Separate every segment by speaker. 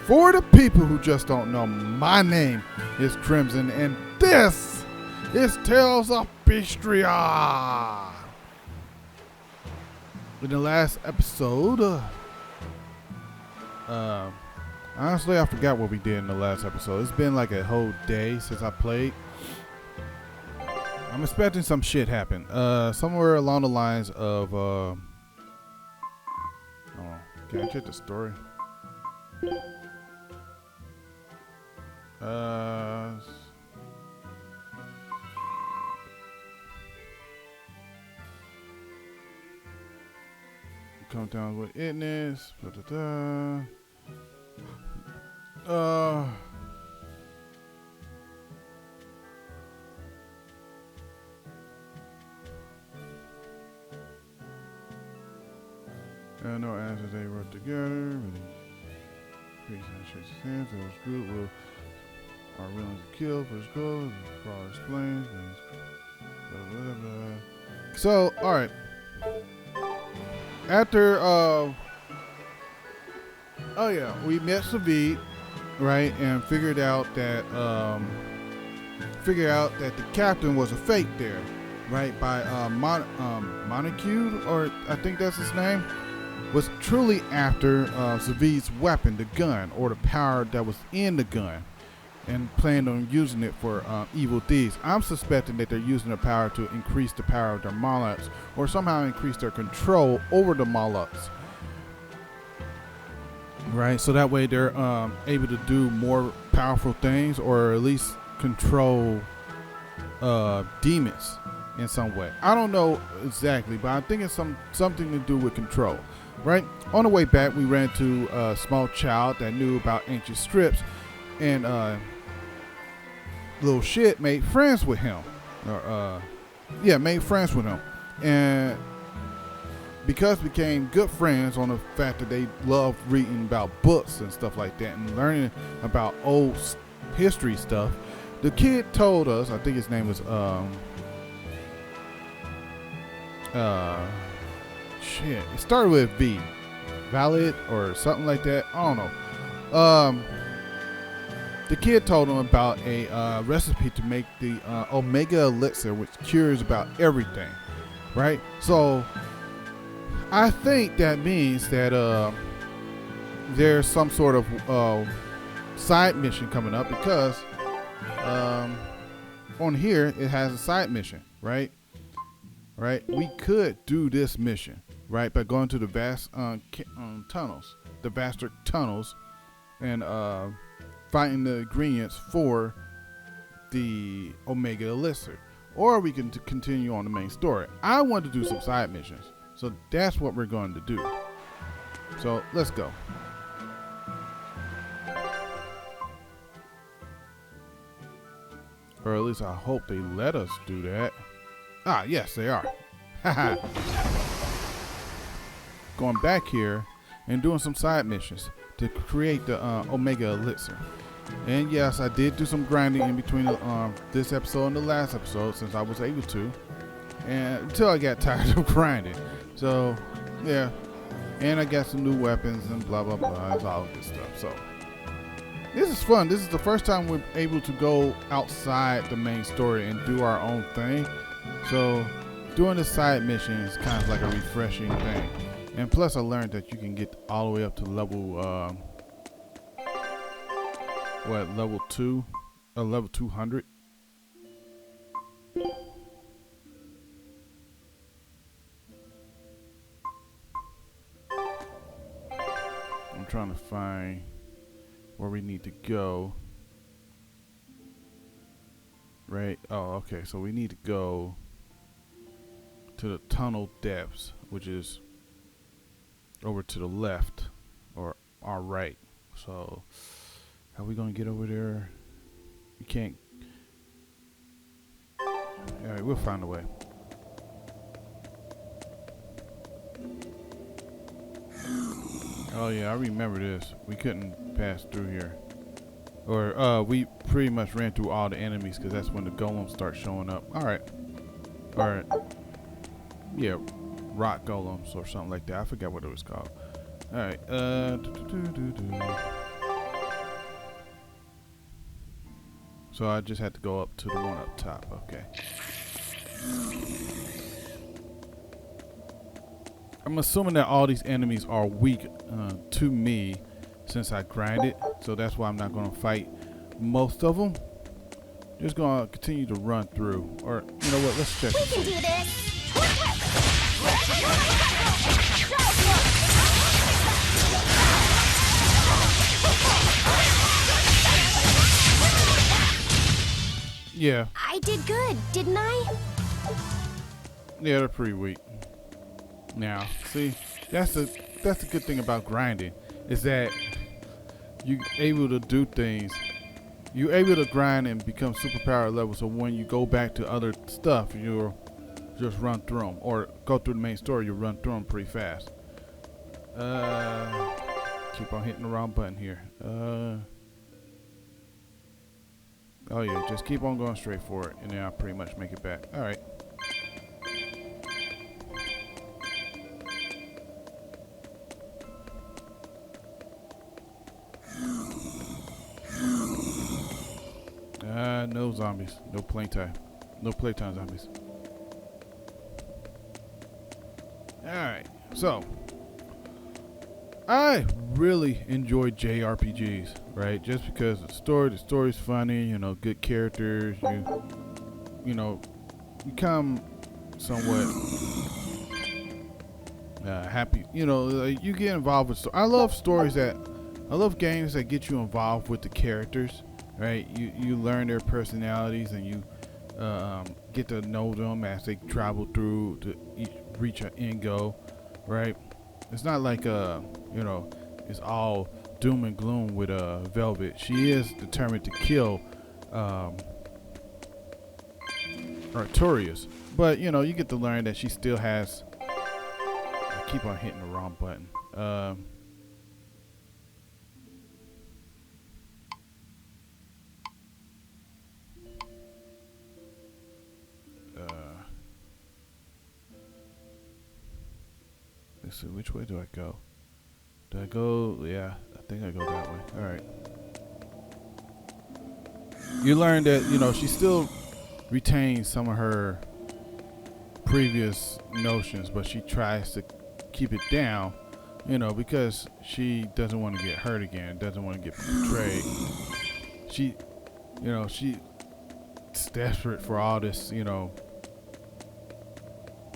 Speaker 1: For the people who just don't know, my name is Crimson, and this is Tales of Berseria. In the last episode, honestly, I forgot what we did in the last episode. It's been like a whole day since I played. I'm expecting some shit happen. Somewhere along the lines of, can I check the story? Come down with itness. No answers they wrote together. Peace and shakes his hands. It was good. Will are willing to kill for his goal. Paul explains. Blah, blah, blah. So, all right. After, we met Savid, right, and figured out that the captain was a fake there, right, by Montague, or I think that's his name, was truly after Savid's weapon, the gun, or the power that was in the gun, and planned on using it for evil deeds. I'm suspecting that they're using the power to increase the power of their Molochs, or somehow increase their control over the Molochs. Right, so that way they're able to do more powerful things, or at least control demons in some way. I don't know exactly, but I think it's something to do with control. Right, on the way back, we ran into a small child that knew about ancient scripts, and little shit made friends with him, and because became good friends on the fact that they loved reading about books and stuff like that and learning about old history stuff. The kid told us, I think his name was it started with V, Valid or something like that. I don't know. The kid told him about a recipe to make the Omega Elixir, which cures about everything, right? So I think that means that there's some sort of side mission coming up, because on here it has a side mission, right? Right? We could do this mission, right, by going to the vast tunnels, the vaster tunnels, and finding the ingredients for the Omega Elixir, or we can continue on the main story. I want to do some side missions, so that's what we're going to do. So let's go. Or at least I hope they let us do that. Ah, yes, they are. Going back here and doing some side missions to create the Omega Elixir. And yes, I did do some grinding in between this episode and the last episode, since I was able to, and until I got tired of grinding. So yeah, and I got some new weapons and blah blah blah. It's all good stuff. So this is fun. This is the first time we're able to go outside the main story and do our own thing. So doing the side mission is kind of like a refreshing thing. And plus I learned that you can get all the way up to level level 2, level 200. I'm trying to find where we need to go. Right? Oh, okay. So we need to go to the tunnel depths, which is over to the left, or our right. So how are we gonna get over there? We can't. Alright, we'll find a way. Oh yeah, I remember this. We couldn't pass through here. Or we pretty much ran through all the enemies, because that's when the golems start showing up. Alright. Yeah, rock golems or something like that. I forgot what it was called. Alright, So I just had to go up to the one up top. Okay. I'm assuming that all these enemies are weak to me since I grinded. So that's why I'm not going to fight most of them. Just going to continue to run through. Or, you know what? Let's check.
Speaker 2: We can do this.
Speaker 1: Yeah.
Speaker 2: I did good, didn't I?
Speaker 1: Yeah, they're pretty weak. Now, see, that's the good thing about grinding is that you able to do things. You're able to grind and become superpower level. So when you go back to other stuff, you'll just run through them, or go through the main story. You run through them pretty fast. Keep on hitting the wrong button here. Oh yeah, just keep on going straight for it, and then I'll pretty much make it back. All right. No zombies. No playtime. No playtime zombies. Alright, so I really enjoy JRPGs, right? Just because the story's funny, you know, good characters, you know, become somewhat happy. You know, you get involved with I love games that get you involved with the characters. Right, you learn their personalities and you get to know them as they travel through to reach an end goal. Right, it's not like you know, it's all doom and gloom with Velvet. She is determined to kill Artorias, but you know, you get to learn that she still has. I keep on hitting the wrong button. Let's see, which way do I go? Do I go? Yeah, I think I go that way. All right. You learn that, you know, she still retains some of her previous notions, but she tries to keep it down, you know, because she doesn't want to get hurt again, doesn't want to get betrayed. She's desperate for all this, you know,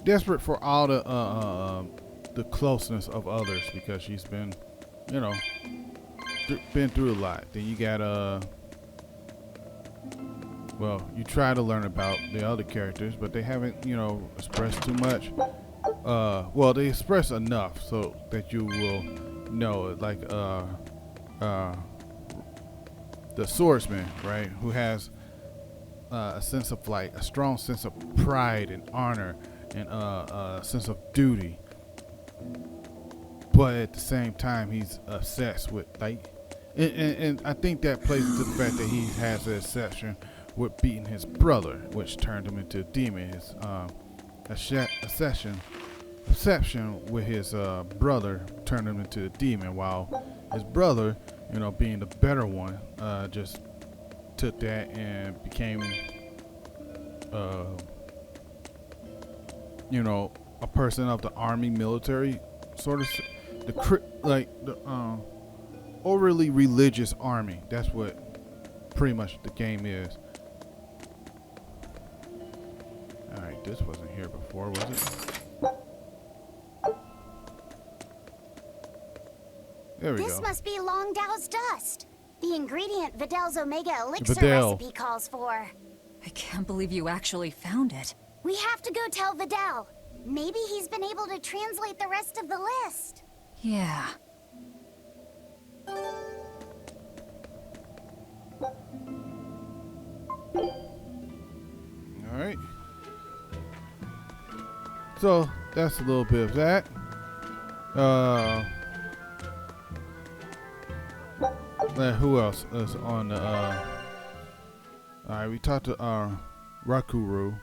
Speaker 1: desperate for all the closeness of others, because she's been, you know, been through a lot. Then you got well, you try to learn about the other characters, but they haven't, you know, expressed too much. Well, they express enough so that you will know, like the swordsman, right, who has a sense of, like, a strong sense of pride and honor and a sense of duty. But at the same time, he's obsessed with, like, and I think that plays into the fact that he has an obsession with beating his brother, which turned him into a demon. His obsession with his brother turned him into a demon, while his brother, you know, being the better one, just took that and became, you know, a person of the army, military, sort of, the overly religious army. That's what pretty much the game is. All right, this wasn't here before, was it? There we go.
Speaker 2: This must be Longdow's dust. The ingredient Vidal's Omega Elixir
Speaker 1: Vidal
Speaker 2: recipe calls for.
Speaker 3: I can't believe you actually found it.
Speaker 2: We have to go tell Vidal. Maybe he's been able to translate the rest of the list.
Speaker 3: Yeah.
Speaker 1: All right. So that's a little bit of that. Who else is on the? All right, we talked to Rakuru.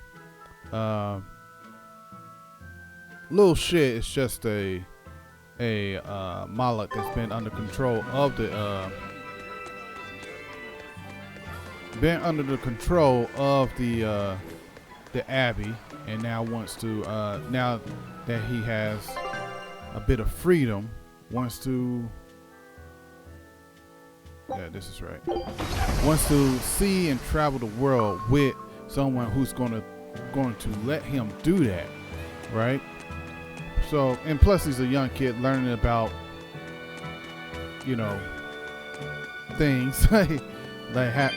Speaker 1: Little shit is just a Malak that's been under control of the been under the control of the Abbey, and now wants to now that he has a bit of freedom, wants to this is right. Wants to see and travel the world with someone who's going to let him do that, right? So, and plus he's a young kid learning about, you know, things like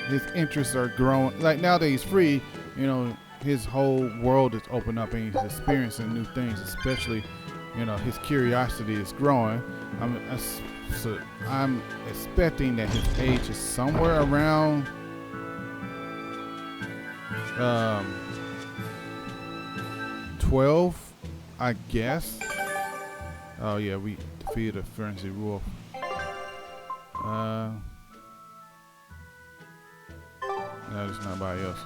Speaker 1: his interests are growing. Like now that he's free, you know, his whole world is open up and he's experiencing new things. Especially, you know, his curiosity is growing. I'm expecting that his age is somewhere around 12, I guess. Oh yeah, we defeated a frenzy wolf. No, there's nobody else.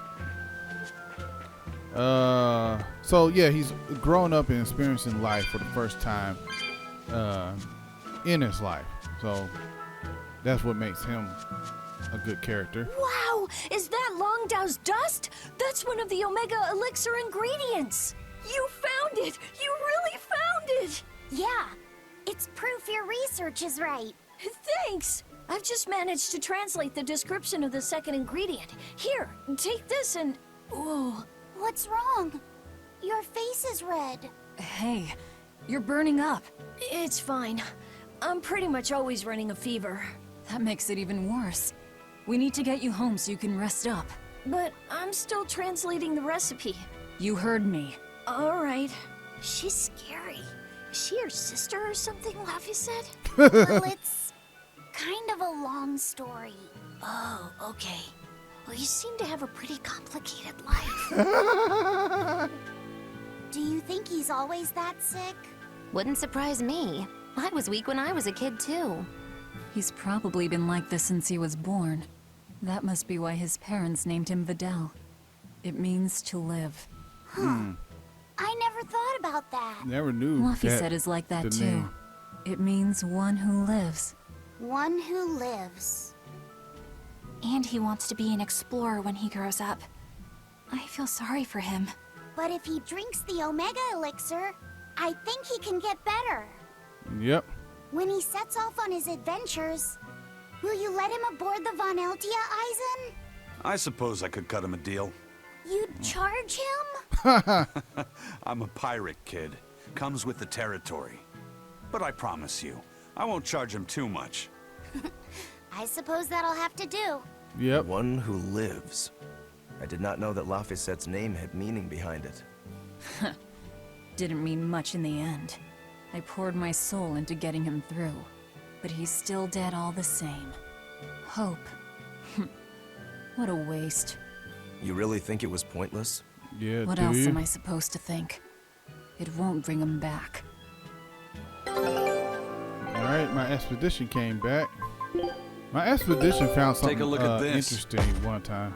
Speaker 1: So yeah, he's growing up and experiencing life for the first time in his life. So that's what makes him a good character.
Speaker 4: Wow! Is that Longdow's dust? That's one of the Omega Elixir ingredients! You found it! You really found it!
Speaker 2: Yeah, it's proof your research is right.
Speaker 4: Thanks! I've just managed to translate the description of the second ingredient. Here, take this and... Whoa.
Speaker 2: What's wrong? Your face is red.
Speaker 3: Hey, you're burning up.
Speaker 4: It's fine. I'm pretty much always running a fever.
Speaker 3: That makes it even worse. We need to get you home so you can rest up.
Speaker 4: But I'm still translating the recipe.
Speaker 3: You heard me.
Speaker 4: Alright. She's scary. Is she your sister or something, Laffy said?
Speaker 2: Well, it's kind of a long story.
Speaker 4: Oh, okay. Well, you seem to have a pretty complicated life.
Speaker 2: Do you think he's always that sick?
Speaker 5: Wouldn't surprise me. I was weak when I was a kid, too.
Speaker 3: He's probably been like this since he was born. That must be why his parents named him Vidal. It means to live.
Speaker 2: I never thought about that.
Speaker 1: Never knew.
Speaker 3: Luffy
Speaker 1: that
Speaker 3: said is like that
Speaker 1: the
Speaker 3: too.
Speaker 1: name.
Speaker 3: It means one who lives.
Speaker 2: One who lives.
Speaker 6: And he wants to be an explorer when he grows up. I feel sorry for him.
Speaker 2: But if he drinks the Omega Elixir, I think he can get better.
Speaker 1: Yep.
Speaker 2: When he sets off on his adventures, will you let him aboard the Von Eltia, Eisen?
Speaker 7: I suppose I could cut him a deal.
Speaker 2: You'd charge him?
Speaker 7: I'm a pirate, kid. Comes with the territory. But I promise you, I won't charge him too much.
Speaker 2: I suppose that'll have to do.
Speaker 1: Yep.
Speaker 8: One who lives. I did not know that Laphicette's name had meaning behind it.
Speaker 3: Didn't mean much in the end. I poured my soul into getting him through. But he's still dead all the same. Hope. What a waste.
Speaker 8: You really think it was pointless?
Speaker 1: Yeah.
Speaker 3: What
Speaker 1: do
Speaker 3: else
Speaker 1: you?
Speaker 3: am I supposed to think? It won't bring him back.
Speaker 1: Alright, my expedition came back. My expedition found something
Speaker 7: Take a look at this.
Speaker 1: interesting one time.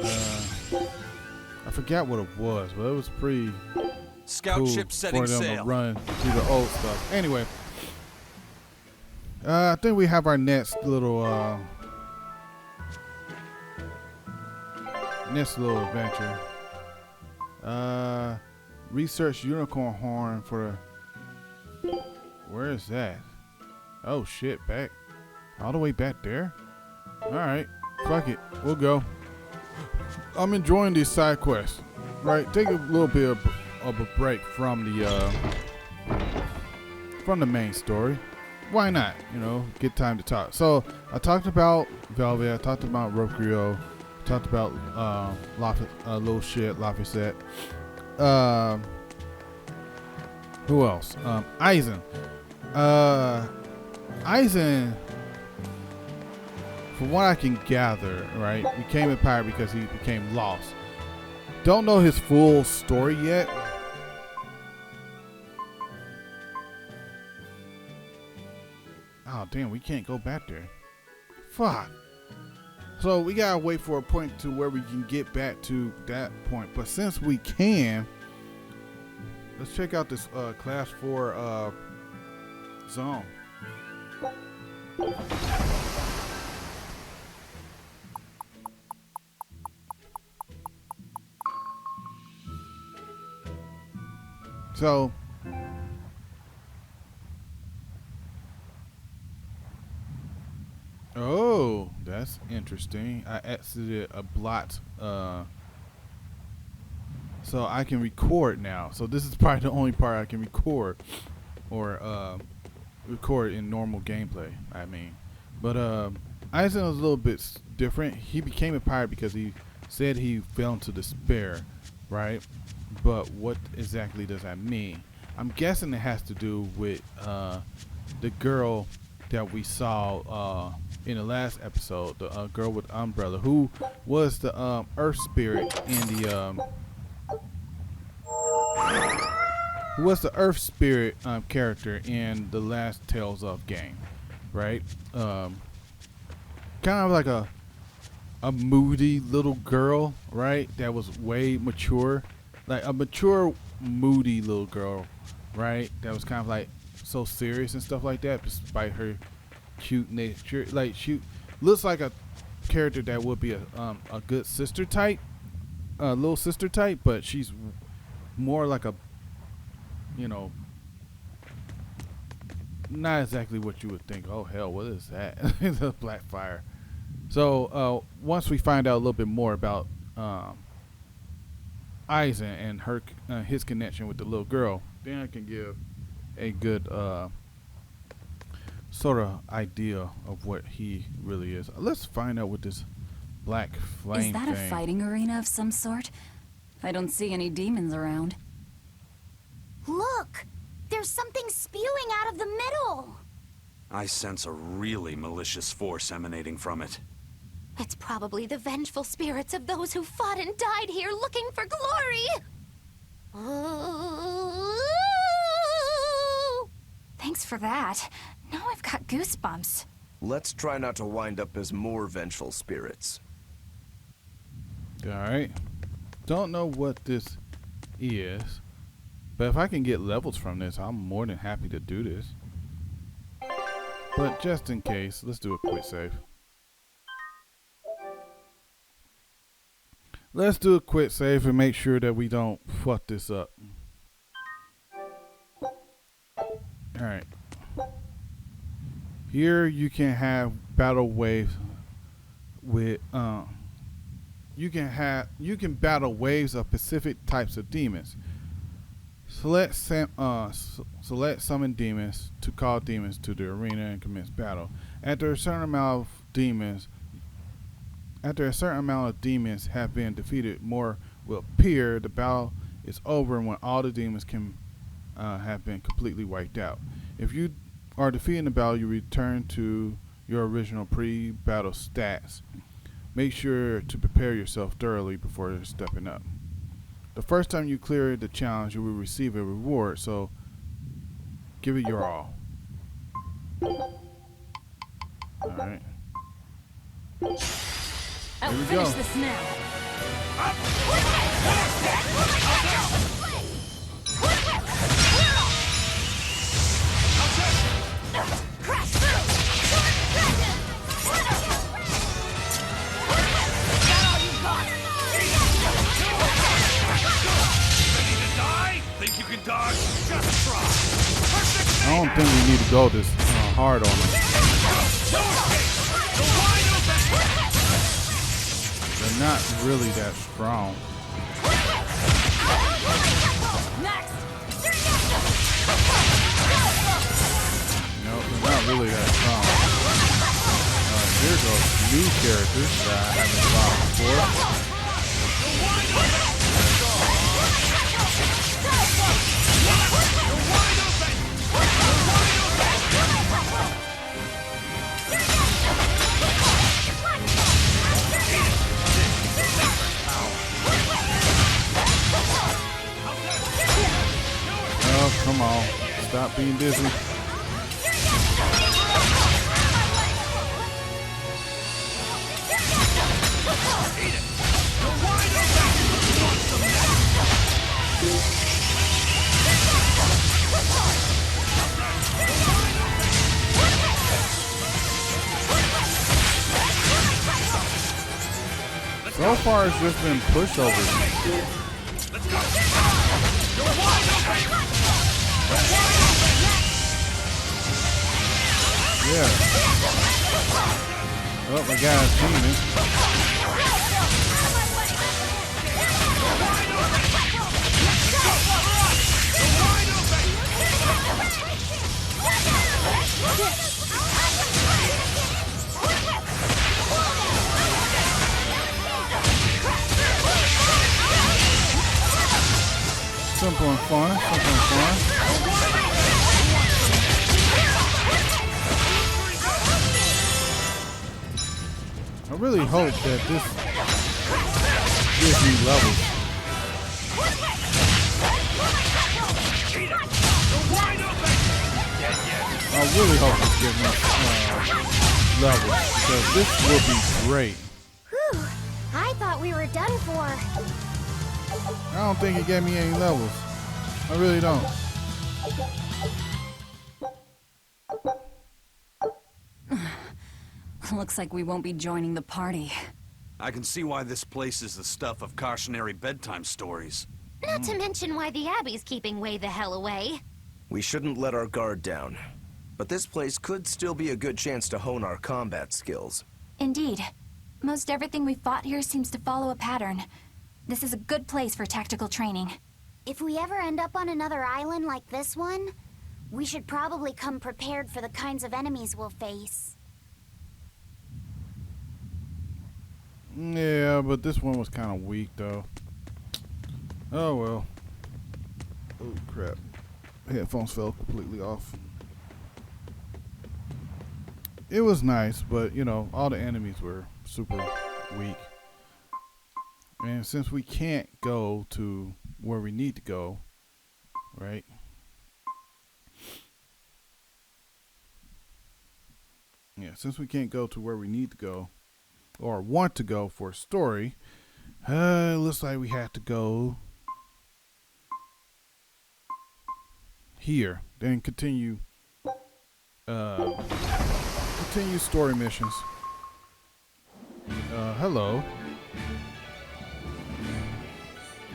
Speaker 1: I forgot what it was, but it was pretty
Speaker 7: Scout
Speaker 1: cool
Speaker 7: ship setting
Speaker 1: for them to
Speaker 7: sail.
Speaker 1: run through the old stuff. Anyway, I think we have our next little adventure. Research unicorn horn for the... Where is that? Oh shit, back all the way back there. All right, fuck it, we'll go. I'm enjoying these side quests. Right, take a little bit of a break from the main story. Why not? You know, get time to talk. So I talked about Velvet. I talked about Rokrio. Talked about little shit Laphicette. Who else? Eisen. Eisen, from what I can gather, right, became a pirate because he became lost. Don't know his full story yet. Oh damn, we can't go back there. Fuck. So we gotta wait for a point to where we can get back to that point. But since we can, let's check out this class 4 zone. So oh, that's interesting. I exited a blot so I can record now. So this is probably the only part I can record or record in normal gameplay, I mean. But Eisen was a little bit different. He became a pirate because he said he fell into despair, right? But what exactly does that mean? I'm guessing it has to do with the girl that we saw in the last episode, the girl with the umbrella, who was the earth spirit in the who was the earth spirit character in the last Tales of game, right? Kind of like a moody little girl, right? That was way mature, like a mature, moody little girl, right? That was kind of like so serious and stuff like that, despite her cute nature. Like she looks like a character that would be a good sister type, little sister type, but she's more like a, you know, not exactly what you would think. Oh hell, what is that? The black fire. So once we find out a little bit more about Eisen and her his connection with the little girl, then I can give a good sort of idea of what he really is. Let's find out what this black flame
Speaker 3: Is that
Speaker 1: thing.
Speaker 3: a fighting arena of some sort? I don't see any demons around.
Speaker 2: Look! There's something spewing out of the middle!
Speaker 7: I sense a really malicious force emanating from it.
Speaker 5: It's probably the vengeful spirits of those who fought and died here looking for glory.
Speaker 6: Thanks for that. Now I've got goosebumps.
Speaker 8: Let's try not to wind up as more vengeful spirits.
Speaker 1: Alright. Don't know what this is, but if I can get levels from this, I'm more than happy to do this. But just in case, let's do a quick save. Let's do a quick save and make sure that we don't fuck this up. Alright. Here you can have battle waves with you can battle waves of specific types of demons. Select summon demons to call demons to the arena and commence battle. After a certain amount of demons have been defeated, more will appear. The battle is over when all the demons can have been completely wiped out. If you are defeating the battle, you return to your original pre-battle stats. Make sure to prepare yourself thoroughly before stepping up. The first time you clear the challenge, you will receive a reward, so give it your all. Alright.
Speaker 3: I'll
Speaker 1: Here we
Speaker 3: finish
Speaker 1: go.
Speaker 3: this now.
Speaker 7: Think you can dodge? Just try. Perfect.
Speaker 1: I don't think we need to go this hard on them. They're not really that strong. No, they're not really that strong. Here goes new characters that I haven't fought before. Oh, come on. Stop being dizzy. So far, it's just been pushovers. Yeah. Oh, my guy's teaming. Something fun, something fun. I really hope that this gives me levels. I really hope this gives me levels, because this will be great.
Speaker 2: Whew. I thought we were done for.
Speaker 1: I don't think it gave me any levels. I really don't.
Speaker 3: Looks like we won't be joining the party.
Speaker 7: I can see why this place is the stuff of cautionary bedtime stories.
Speaker 5: Not to mention why the Abbey's keeping way the hell away.
Speaker 8: We shouldn't let our guard down. But this place could still be a good chance to hone our combat skills.
Speaker 6: Indeed. Most everything we fought here seems to follow a pattern. This is a good place for tactical training.
Speaker 2: If we ever end up on another island like this one, we should probably come prepared for the kinds of enemies we'll face.
Speaker 1: Yeah, but this one was kind of weak, though. Oh, well. Oh, crap. Headphones fell completely off. It was nice, but, you know, all the enemies were super weak. And since we can't go to where we need to go, right? Yeah, since we can't go to where we need to go, or want to go for a story, looks like we have to go here, then continue story missions. Hello.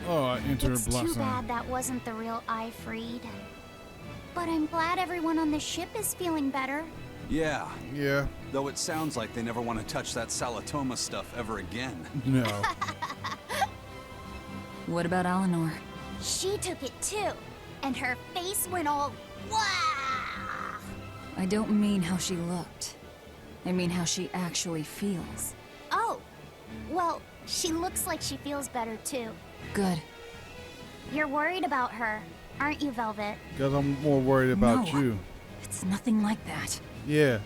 Speaker 1: Oh, I entered
Speaker 2: It's
Speaker 1: a block
Speaker 2: too
Speaker 1: sign.
Speaker 2: bad that wasn't the real Ifreed. But I'm glad everyone on the ship is feeling better.
Speaker 7: Yeah,
Speaker 1: Yeah,
Speaker 7: though it sounds like they never want to touch that Salatoma stuff ever again.
Speaker 1: no.
Speaker 3: What about Eleanor?
Speaker 2: She took it too, and her face went all wow.
Speaker 3: I don't mean how she looked. I mean how she actually feels.
Speaker 2: Oh, well, she looks like she feels better too.
Speaker 3: Good.
Speaker 2: You're worried about her, aren't you, Velvet?
Speaker 1: Because I'm more worried about
Speaker 3: No.
Speaker 1: you.
Speaker 3: It's nothing like that.
Speaker 1: Yeah.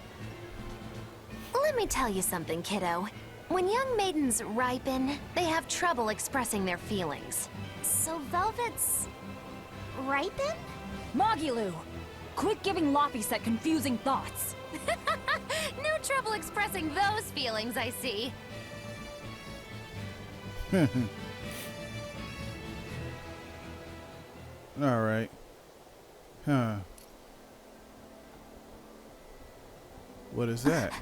Speaker 5: Let me tell you something, kiddo. When young maidens ripen, they have trouble expressing their feelings.
Speaker 2: So Velvet's ripen?
Speaker 4: Mogilu! Quit giving Laphicet confusing thoughts.
Speaker 5: No trouble expressing those feelings, I see.
Speaker 1: All right. Huh. What is that?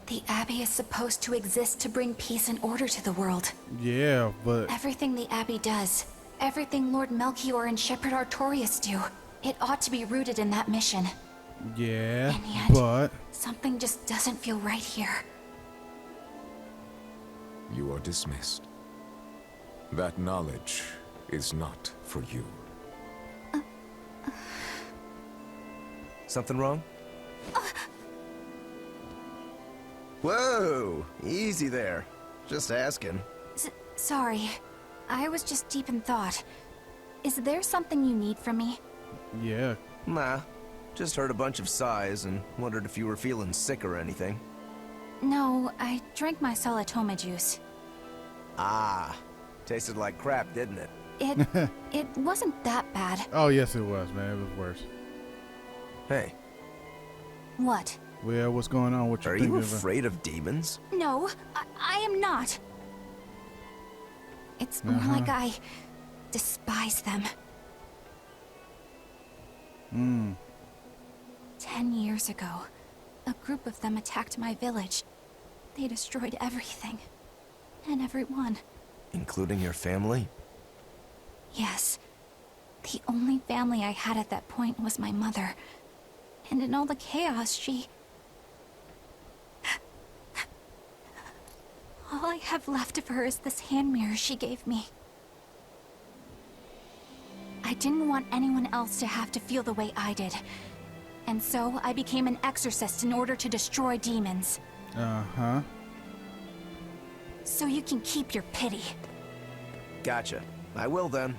Speaker 6: The Abbey is supposed to exist to bring peace and order to the world.
Speaker 1: Yeah, but
Speaker 6: Everything the Abbey does, everything Lord Melchior and Shepherd Artorias do, it ought to be rooted in that mission.
Speaker 1: yeah,
Speaker 6: And yet-
Speaker 1: but
Speaker 6: Something just doesn't feel right here.
Speaker 9: You are dismissed. That knowledge is not for you.
Speaker 8: Something wrong? Whoa! Easy there. Just asking.
Speaker 6: Sorry. I was just deep in thought. Is there something you need from me?
Speaker 1: yeah,
Speaker 8: Nah. Just heard a bunch of sighs and wondered if you were feeling sick or anything.
Speaker 6: No, I drank my Salatoma juice.
Speaker 8: Ah. Tasted like crap, didn't it?
Speaker 6: It wasn't that bad.
Speaker 1: oh yes, it was, man. It was worse.
Speaker 8: Hey,
Speaker 6: What?
Speaker 1: Well, what's going on? What you
Speaker 8: are
Speaker 1: thinking
Speaker 8: you
Speaker 1: of?
Speaker 8: afraid of demons?
Speaker 6: No, I am not. It's more like I despise them. 10 years ago, a group of them attacked my village. They destroyed everything. And everyone.
Speaker 8: Including your family?
Speaker 6: Yes. The only family I had at that point was my mother. And in all the chaos, she... All I have left of her is this hand mirror she gave me. I didn't want anyone else to have to feel the way I did. And so I became an exorcist in order to destroy demons.
Speaker 1: Uh-huh.
Speaker 6: So you can keep your pity.
Speaker 8: Gotcha. I will then.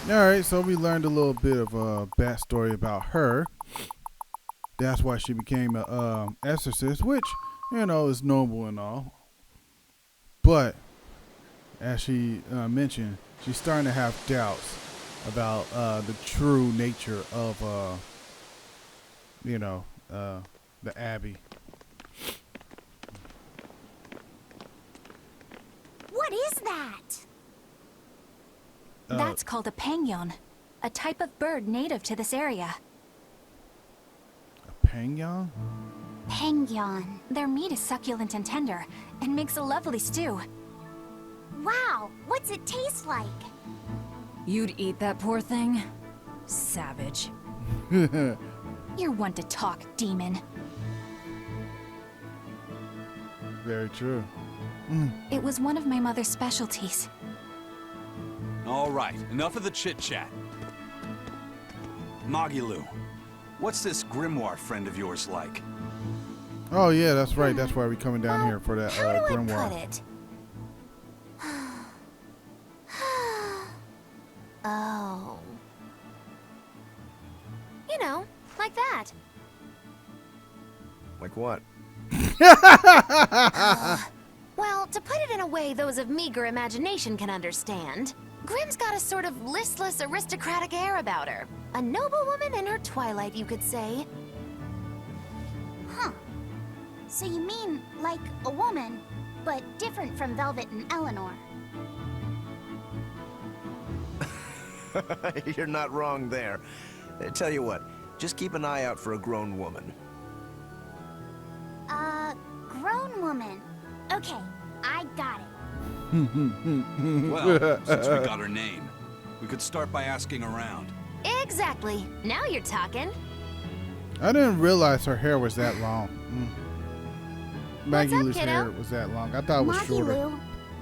Speaker 1: Alright, so we learned a little bit of a backstory about her. That's why she became a exorcist, which, you know, is noble and all. But, as she mentioned, she's starting to have doubts about the true nature of, you know, the Abbey.
Speaker 2: What is that?
Speaker 6: That's called a penguin, a type of bird native to this area.
Speaker 1: A penguin?
Speaker 2: Penguin.
Speaker 6: Their meat is succulent and tender, and makes a lovely stew.
Speaker 2: Wow, what's it taste like?
Speaker 3: You'd eat that poor thing? Savage.
Speaker 6: You're one to talk, demon.
Speaker 1: Very true.
Speaker 6: It was one of my mother's specialties.
Speaker 7: All right, enough of the chit-chat. Magilu, what's this grimoire friend of yours like?
Speaker 1: Oh yeah, that's right. That's why we're coming down here for that
Speaker 5: How do
Speaker 1: grimoire.
Speaker 5: I put it? Oh. You know, like that.
Speaker 8: Like what?
Speaker 5: Well, to put it in a way those of meager imagination can understand, Grimm's got a sort of listless, aristocratic air about her. A noble woman in her twilight, you could say.
Speaker 2: Huh. So you mean like a woman, but different from Velvet and Eleanor.
Speaker 8: You're not wrong there. Tell you what, just keep an eye out for a grown woman.
Speaker 2: Grown woman. Okay, I got it.
Speaker 7: Well, since we got her name, we could start by asking around.
Speaker 5: Exactly. Now you're talking.
Speaker 1: I didn't realize her hair was that long.
Speaker 5: What's up,
Speaker 1: Maggie Lou's
Speaker 5: kiddo?
Speaker 1: hair was that long. I thought it was shorter.
Speaker 2: Magilu,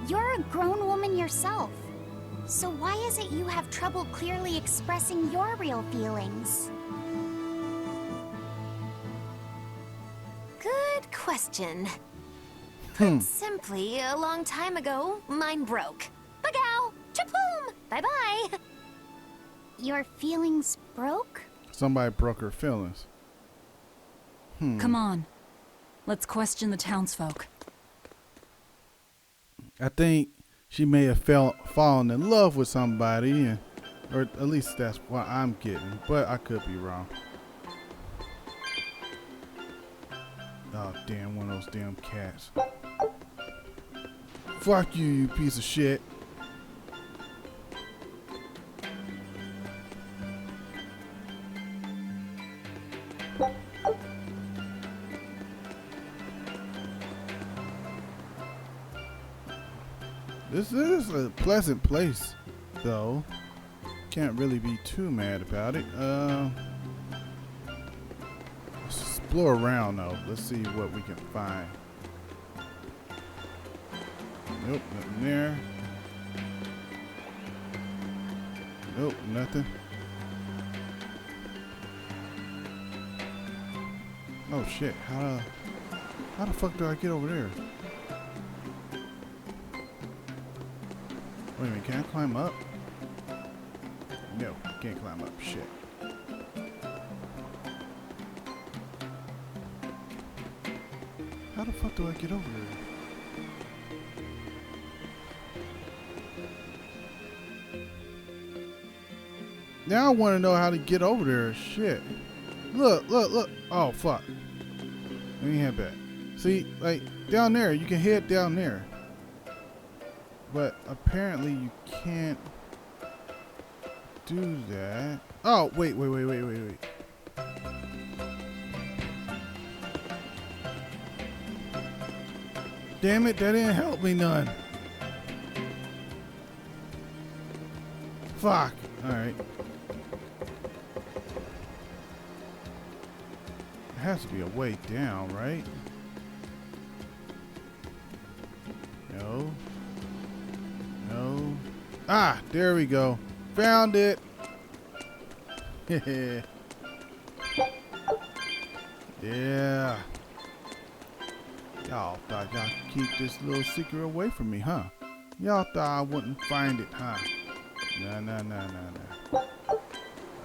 Speaker 2: you're a grown woman yourself. So why is it you have trouble clearly expressing your real feelings?
Speaker 5: Good question. Put simply, a long time ago, mine broke. Bagow! Chapoom! Bye-bye!
Speaker 2: Your feelings broke?
Speaker 1: Somebody broke her feelings.
Speaker 3: Come on. Let's question the townsfolk.
Speaker 1: I think she may have fallen in love with somebody, and, or at least that's what I'm getting. But I could be wrong. Oh damn! One of those damn cats. Fuck you, you piece of shit. This is a pleasant place, though. Can't really be too mad about it. Let's explore around, though. Let's see what we can find. Nope, nothing there. Nope, nothing. Oh shit! How the fuck do I get over there? Wait a minute, can I climb up? No, can't climb up. Shit. How the fuck do I get over there? Now I want to know how to get over there. Shit. Look, look, look. Oh, fuck. Let me head back. See, like, down there, you can head down there. But apparently you can't do that. Oh, wait. Damn it, that didn't help me none. Fuck. Alright. There has to be a way down, right? No. No. Ah, there we go. Found it. Yeah. Y'all thought y'all could keep this little secret away from me, huh? Y'all thought I wouldn't find it, huh? No.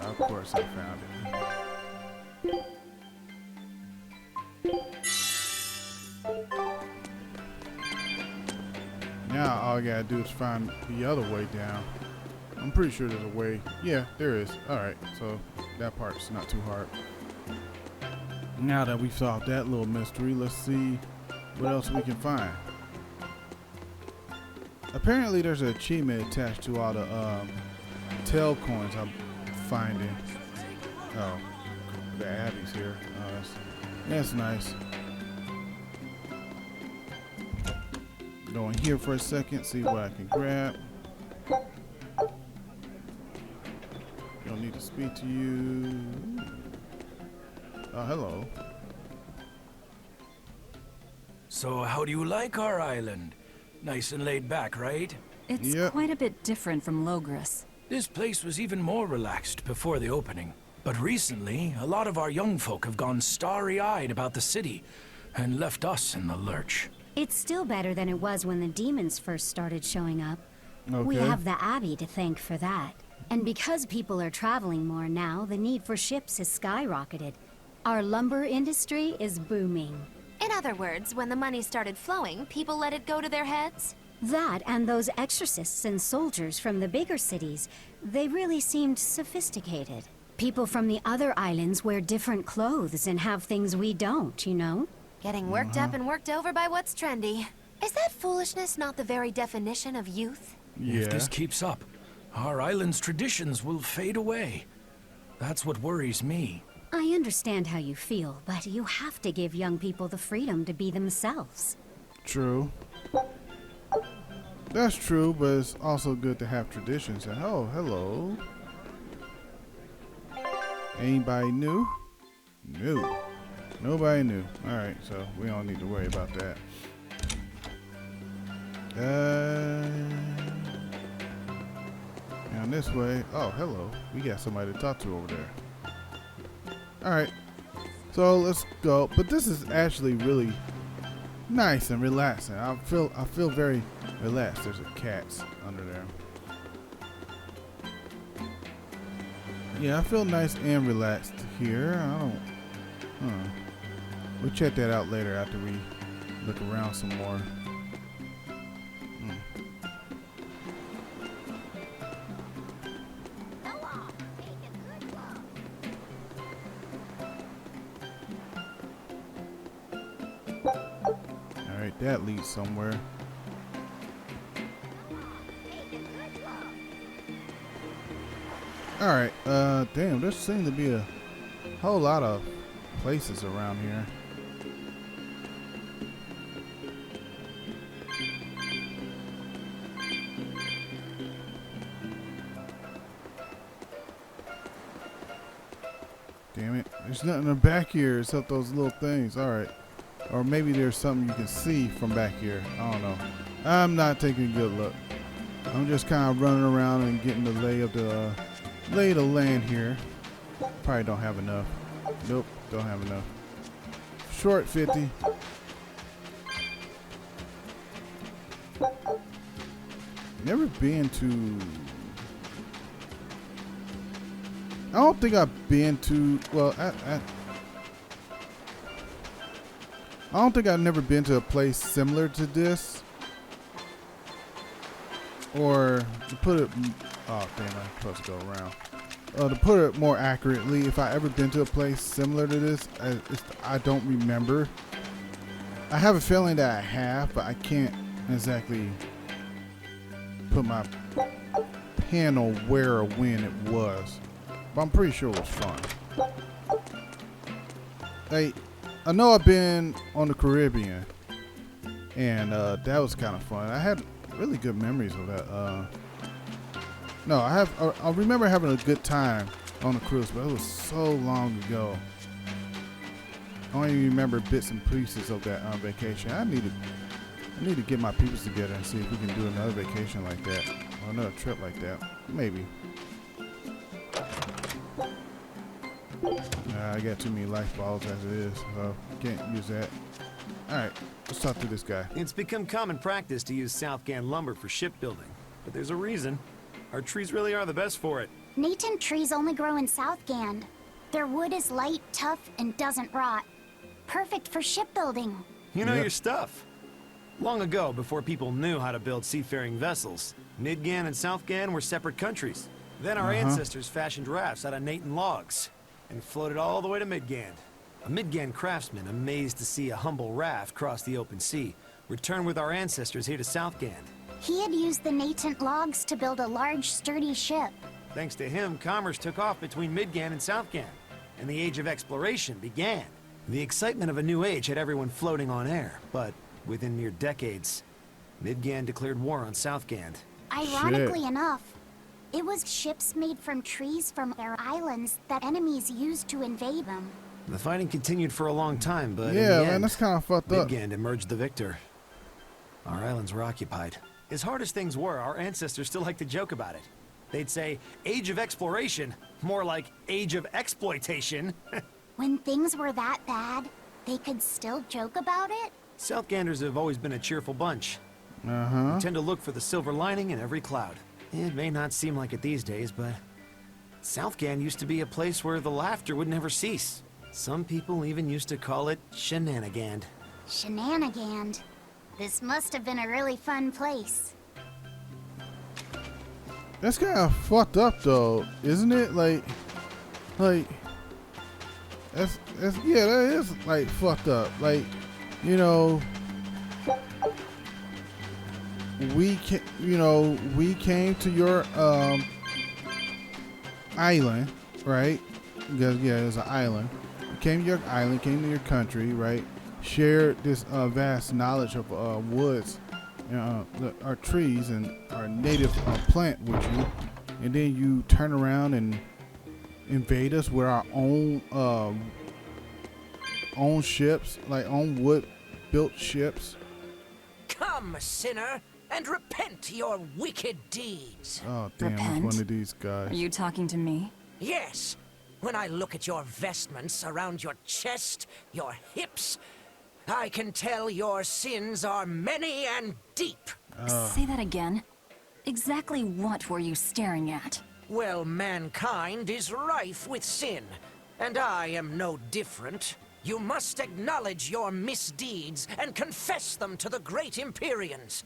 Speaker 1: Of course I found it. Now all I gotta do is find the other way down. I'm pretty sure there's a way. Yeah, there is. Alright, so that part's not too hard. Now that we've solved that little mystery, let's see what else we can find. Apparently there's an achievement attached to all the tail coins I'm finding. Oh, the Abby's here. Oh, that's nice. Go in here for a second, see what I can grab. Don't need to speak to you. Oh, hello.
Speaker 10: So how do you like our island? Nice and laid back, right?
Speaker 3: It's quite a bit different from Logris.
Speaker 10: This place was even more relaxed before the opening. But recently, a lot of our young folk have gone starry-eyed about the city and left us in the lurch.
Speaker 11: It's still better than it was when the demons first started showing up.
Speaker 1: Okay.
Speaker 11: We have the Abbey to thank for that. And because people are traveling more now, the need for ships has skyrocketed. Our lumber industry is booming.
Speaker 5: In other words, when the money started flowing, people let it go to their heads?
Speaker 11: That and those exorcists and soldiers from the bigger cities, they really seemed sophisticated. People from the other islands wear different clothes and have things we don't, you know?
Speaker 5: Getting worked up and worked over by what's trendy. Is that foolishness not the very definition of youth?
Speaker 1: Yeah.
Speaker 10: If this keeps up, our island's traditions will fade away. That's what worries me.
Speaker 11: I understand how you feel, but you have to give young people the freedom to be themselves.
Speaker 1: True. That's true, but it's also good to have traditions. And oh, hello. Anybody new? No. Nobody new. Alright, so we don't need to worry about that. Down this way. Oh, hello. We got somebody to talk to over there. Alright. So let's go. But this is actually really nice and relaxing. I feel very relaxed. There's a cat under there. Yeah, I feel nice and relaxed here. I don't. We'll check that out later after we look around some more. Alright, that leads somewhere. Alright, damn, there seems to be a whole lot of places around here. Damn it, there's nothing in the back here except those little things. Alright. Or maybe there's something you can see from back here. I don't know. I'm not taking a good look. I'm just kind of running around and getting the lay of the land here. Probably don't have enough. Nope, don't have enough. Short 50. Never been to. I don't think I've been to. Well, I don't think I've never been to a place similar to this. Or to put it, oh damn, I'm supposed to go around. To put it more accurately, if I ever been to a place similar to this, I don't remember. I have a feeling that I have, but I can't exactly put my pen on where or when it was. But I'm pretty sure it was fun. Hey, I know I've been on the Caribbean, and that was kind of fun. I had really good memories of that. No, I remember having a good time on the cruise, but it was so long ago. I only remember bits and pieces of that vacation. I need to get my peoples together and see if we can do another vacation like that, or another trip like that. Maybe. I got too many life balls as it is, so can't use that. All right, let's talk to this guy.
Speaker 12: It's become common practice to use Southgan lumber for shipbuilding, but there's a reason. Our trees really are the best for it.
Speaker 2: Natant trees only grow in Southgand. Their wood is light, tough, and doesn't rot. Perfect for shipbuilding.
Speaker 12: You know your stuff. Long ago, before people knew how to build seafaring vessels, Midgan and Southgan were separate countries. Then our ancestors fashioned rafts out of Natant logs and floated all the way to Midgand. A Midgand craftsman, amazed to see a humble raft cross the open sea, returned with our ancestors here to Southgand.
Speaker 2: He had used the Natant logs to build a large, sturdy ship.
Speaker 12: Thanks to him, commerce took off between Midgand and Southgand, and the Age of Exploration began. The excitement of a new age had everyone floating on air, but within mere decades, Midgand declared war on Southgand.
Speaker 2: Ironically enough, it was ships made from trees from their islands that enemies used to invade them.
Speaker 12: The fighting continued for a long time, but
Speaker 1: yeah,
Speaker 12: in the
Speaker 1: man,
Speaker 12: end,
Speaker 1: that's kind of fucked up.
Speaker 12: Midgand emerged the victor. Our islands were occupied. As hard as things were, our ancestors still liked to joke about it. They'd say, Age of Exploration, more like Age of Exploitation.
Speaker 2: When things were that bad, they could still joke about it?
Speaker 12: Southganders have always been a cheerful bunch. We tend to look for the silver lining in every cloud. It may not seem like it these days, but Southgand used to be a place where the laughter would never cease. Some people even used to call it Shenanigand.
Speaker 2: Shenanigand. This must have been a really fun place.
Speaker 1: That's kind of fucked up, though, isn't it? Like, that's yeah, that is like fucked up. Like, you know, we came to your island, right? Because yeah, it was an island. We came to your island, came to your country, right? Shared this vast knowledge of woods, our trees, and our native plant with you, and then you turn around and invade us with our own ships, like own wood-built ships.
Speaker 13: Come, sinner, and repent your wicked deeds.
Speaker 1: Oh, damn, it's one of these guys.
Speaker 3: Are you talking to me?
Speaker 13: Yes. When I look at your vestments around your chest, your hips, I can tell your sins are many and deep.
Speaker 3: Say that again. Exactly what were you staring at?
Speaker 13: Well, mankind is rife with sin, and I am no different. You must acknowledge your misdeeds and confess them to the great Empyreans.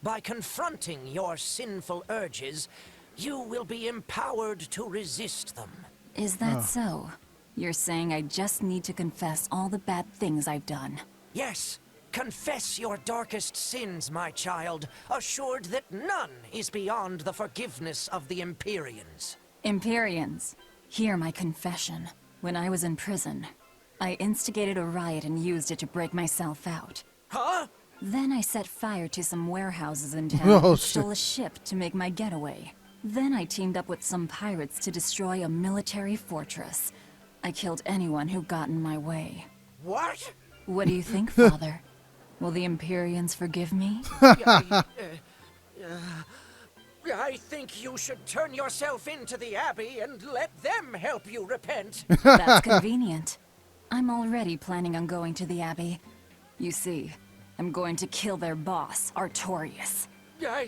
Speaker 13: By confronting your sinful urges, you will be empowered to resist them.
Speaker 3: Is that so? You're saying I just need to confess all the bad things I've done?
Speaker 13: Yes. Confess your darkest sins, my child, assured that none is beyond the forgiveness of the Empyreans.
Speaker 3: Empyreans, hear my confession. When I was in prison, I instigated a riot and used it to break myself out.
Speaker 13: Huh?
Speaker 3: Then I set fire to some warehouses in town and stole a ship to make my getaway. Then I teamed up with some pirates to destroy a military fortress. I killed anyone who got in my way.
Speaker 13: What?
Speaker 3: What do you think, Father? Will the Empyreans forgive me?
Speaker 13: I think you should turn yourself into the Abbey and let them help you repent.
Speaker 3: That's convenient. I'm already planning on going to the Abbey. You see, I'm going to kill their boss, Artorius.
Speaker 13: I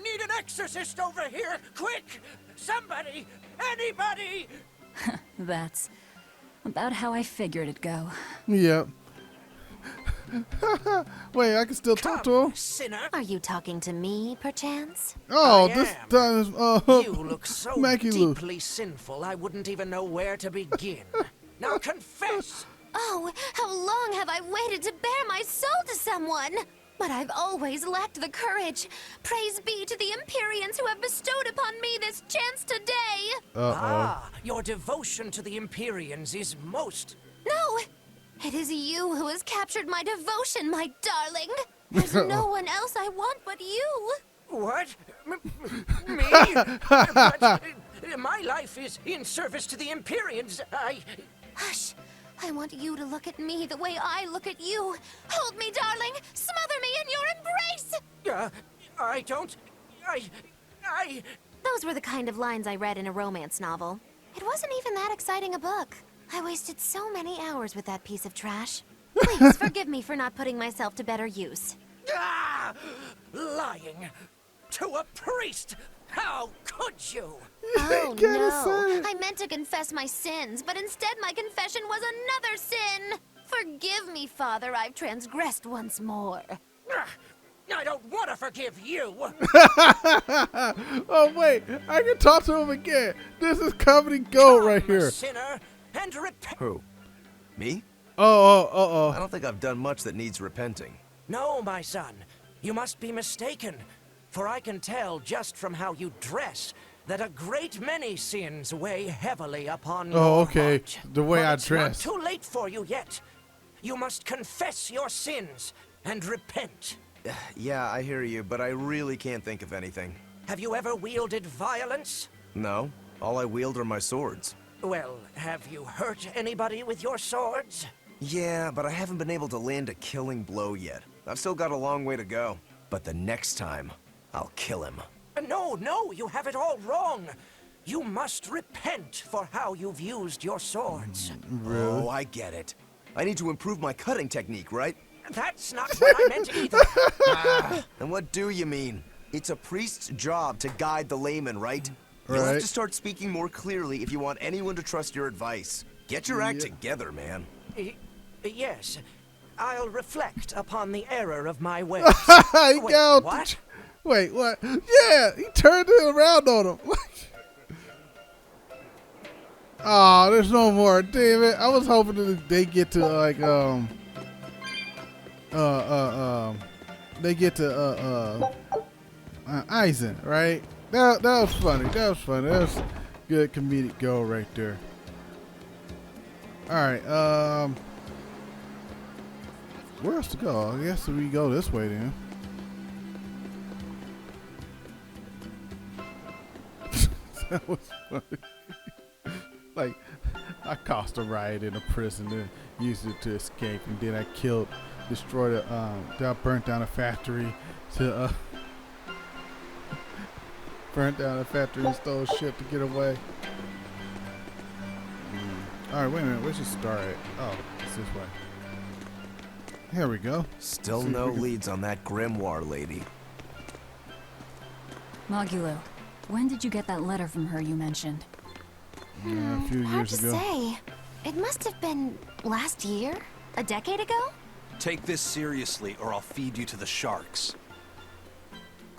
Speaker 13: need an exorcist over here! Quick! Somebody! Anybody!
Speaker 3: That's about how I figured it'd go.
Speaker 1: Yep. Wait, I can still talk to him?
Speaker 13: Sinner.
Speaker 5: Are you talking to me, perchance?
Speaker 1: Oh, this time is
Speaker 13: You look so
Speaker 1: Mackie
Speaker 13: deeply sinful, I wouldn't even know where to begin. Now confess!
Speaker 5: Oh, how long have I waited to bare my soul to someone? But I've always lacked the courage. Praise be to the Empyreans who have bestowed upon me this chance today.
Speaker 13: Ah, your devotion to the Empyreans is most...
Speaker 5: No, it is you who has captured my devotion, my darling. There's no one else I want but you.
Speaker 13: What? Me? But, my life is in service to the Empyreans.
Speaker 5: Hush. I want you to look at me the way I look at you. Hold me, darling. Smother me in your embrace.
Speaker 13: I don't...
Speaker 5: Those were the kind of lines I read in a romance novel. It wasn't even that exciting a book. I wasted so many hours with that piece of trash. Please forgive me for not putting myself to better use.
Speaker 13: Lying to a priest! How could you?
Speaker 5: Oh no, I meant to confess my sins, but instead my confession was another sin. Forgive me, Father, I've transgressed once more.
Speaker 13: I don't want to forgive you.
Speaker 1: Oh wait, I can talk to him again. This is comedy gold right here.
Speaker 13: Sinner, and repent.
Speaker 8: Who? Me?
Speaker 1: Oh.
Speaker 8: I don't think I've done much that needs repenting.
Speaker 13: No, my son, you must be mistaken. For I can tell just from how you dress that a great many sins weigh heavily upon your
Speaker 1: okay.
Speaker 13: heart.
Speaker 1: The way
Speaker 13: but
Speaker 1: I
Speaker 13: it's
Speaker 1: dress.
Speaker 13: not too late for you yet. You must confess your sins and repent.
Speaker 8: Yeah, I hear you, but I really can't think of anything.
Speaker 13: Have you ever wielded violence?
Speaker 8: No. All I wield are my swords.
Speaker 13: Well, have you hurt anybody with your swords?
Speaker 8: Yeah, but I haven't been able to land a killing blow yet. I've still got a long way to go. But the next time, I'll kill him.
Speaker 13: No, you have it all wrong. You must repent for how you've used your swords.
Speaker 1: Really?
Speaker 8: Oh, I get it. I need to improve my cutting technique, right?
Speaker 13: That's not what I meant either.
Speaker 8: Then what do you mean? It's a priest's job to guide the layman, right? You'll
Speaker 1: Right.
Speaker 8: have to start speaking more clearly if you want anyone to trust your advice. Get your act together, man.
Speaker 13: Yes, I'll reflect upon the error of my ways.
Speaker 1: He
Speaker 13: Wait,
Speaker 1: got
Speaker 13: what?
Speaker 1: Wait, what? Yeah, he turned it around on him. Oh, there's no more. Damn it. I was hoping that they get to like they get to Eisen, right? That was funny. That was funny. That was good comedic gold right there. All right. Where else to go? I guess we go this way then. That was funny. Like, I caused a riot in a prison and used it to escape, and then I destroyed then I burnt down a factory to burnt down a factory and stole shit to get away. All right, wait a minute. Where's the start at? Oh, it's this way. Here we go.
Speaker 8: Still no leads on that grimoire lady.
Speaker 3: Magulu, when did you get that letter from her you mentioned?
Speaker 1: Yeah, a few
Speaker 5: Hard
Speaker 1: years
Speaker 5: to
Speaker 1: ago.
Speaker 5: say. It must have been last year? A decade ago?
Speaker 7: Take this seriously, or I'll feed you to the sharks.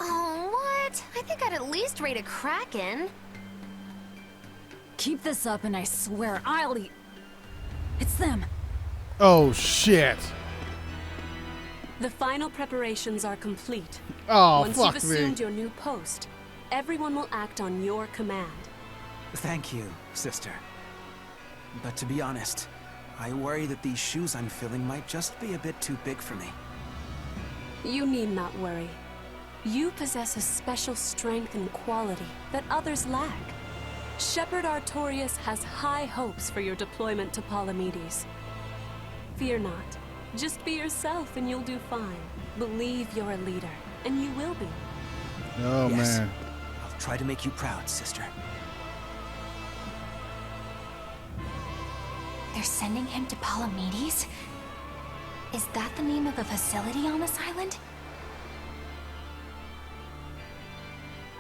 Speaker 5: Oh, what? I think I'd at least rate a Kraken.
Speaker 3: Keep this up and I swear I'll eat... It's them!
Speaker 1: Oh, shit.
Speaker 14: The final preparations are complete.
Speaker 1: Oh,
Speaker 14: Once
Speaker 1: fuck
Speaker 14: you've
Speaker 1: me.
Speaker 14: assumed your new post, everyone will act on your command.
Speaker 15: Thank you, sister. But to be honest, I worry that these shoes I'm filling might just be a bit too big for me.
Speaker 14: You need not worry. You possess a special strength and quality that others lack. Shepherd Artorius has high hopes for your deployment to Palamedes. Fear not. Just be yourself and you'll do fine. Believe you're a leader, and you will be.
Speaker 1: Oh,
Speaker 15: Yes.
Speaker 1: man.
Speaker 15: I'll try to make you proud, sister.
Speaker 6: They're sending him to Palamedes? Is that the name of a facility on this island?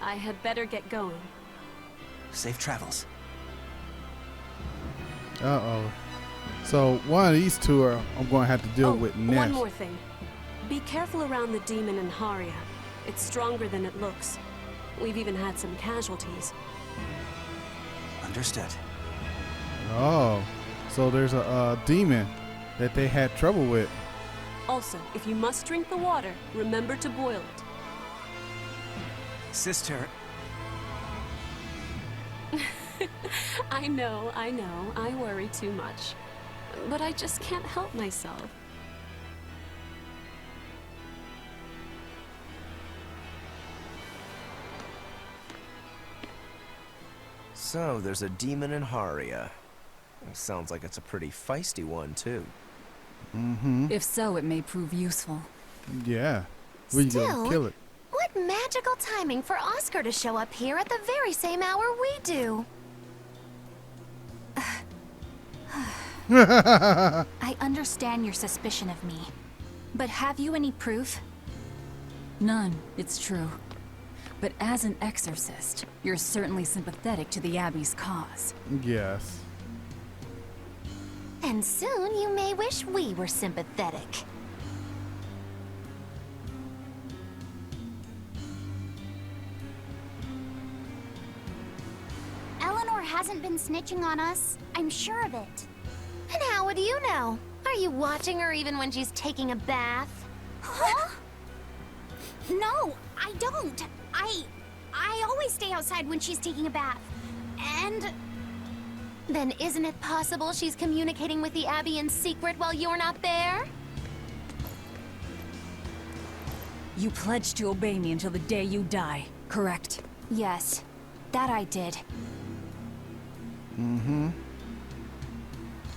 Speaker 14: I had better get going.
Speaker 15: Safe travels.
Speaker 1: Uh-oh. So one of these two I'm going to have to deal with next.
Speaker 14: One more thing. Be careful around the demon in Haria. It's stronger than it looks. We've even had some casualties.
Speaker 15: Understood.
Speaker 1: Oh, so there's a demon that they had trouble with.
Speaker 14: Also, if you must drink the water, remember to boil it.
Speaker 15: Sister.
Speaker 14: I know, I worry too much. But I just can't help myself.
Speaker 8: So, there's a demon in Haria. Sounds like it's a pretty feisty one, too.
Speaker 3: If so, it may prove useful.
Speaker 1: Yeah. We can
Speaker 5: Still,
Speaker 1: kill it.
Speaker 5: what magical timing for Oscar to show up here at the very same hour we do.
Speaker 6: I understand your suspicion of me, but have you any proof?
Speaker 3: None, it's true. But as an exorcist, you're certainly sympathetic to the Abbey's cause.
Speaker 1: Yes.
Speaker 5: And soon you may wish we were sympathetic.
Speaker 2: Eleanor hasn't been snitching on us. I'm sure of it.
Speaker 5: And how would you know? Are you watching her even when she's taking a bath?
Speaker 2: Huh? No, I don't. I always stay outside when she's taking a bath. And
Speaker 5: then isn't it possible she's communicating with the Abbey in secret while you're not there?
Speaker 3: You pledged to obey me until the day you die, correct?
Speaker 6: Yes, that I did.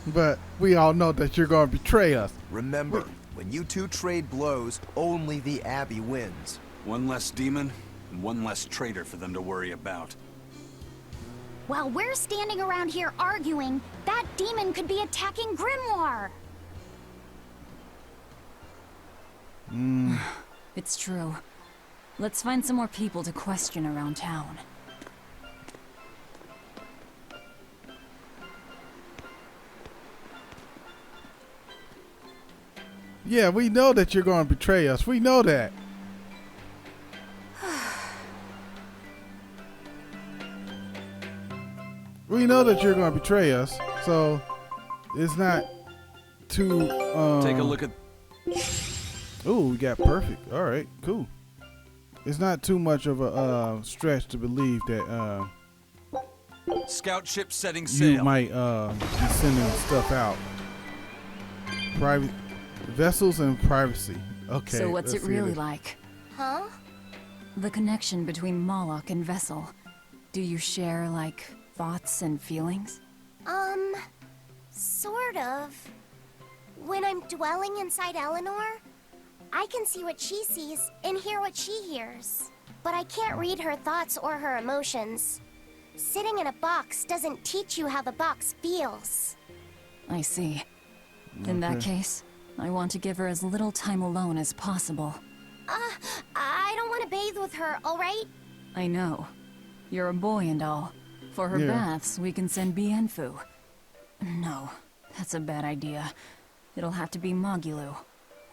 Speaker 1: But we all know that you're going to betray us.
Speaker 8: Remember, when you two trade blows, only the Abbey wins.
Speaker 7: One less demon, and one less traitor for them to worry about.
Speaker 2: while we're standing around here arguing, that demon could be attacking Grimoire.
Speaker 3: It's true. Let's find some more people to question around town.
Speaker 1: Yeah, we know that you're going to betray us. We know that. We know that you're going to betray us, so it's not too...
Speaker 7: Take a look at...
Speaker 1: Ooh, we got perfect. All right, cool. It's not too much of a stretch to believe that
Speaker 7: Scout ship setting sail.
Speaker 1: you might be sending stuff out. Private vessels and privacy. Okay.
Speaker 3: So what's it
Speaker 1: let's see
Speaker 3: really
Speaker 1: this.
Speaker 3: like?
Speaker 5: Huh?
Speaker 3: The connection between Moloch and Vessel. Do you share, like, thoughts and feelings?
Speaker 2: Sort of. When I'm dwelling inside Eleanor, I can see what she sees and hear what she hears. But I can't read her thoughts or her emotions. Sitting in a box doesn't teach you how the box feels.
Speaker 3: I see. In that
Speaker 1: Okay.
Speaker 3: case, I want to give her as little time alone as possible.
Speaker 2: I don't want to bathe with her, alright?
Speaker 3: I know. You're a boy and all. For her
Speaker 1: Yeah.
Speaker 3: baths, we can send Bienfu. No, that's a bad idea. It'll have to be Mogulu.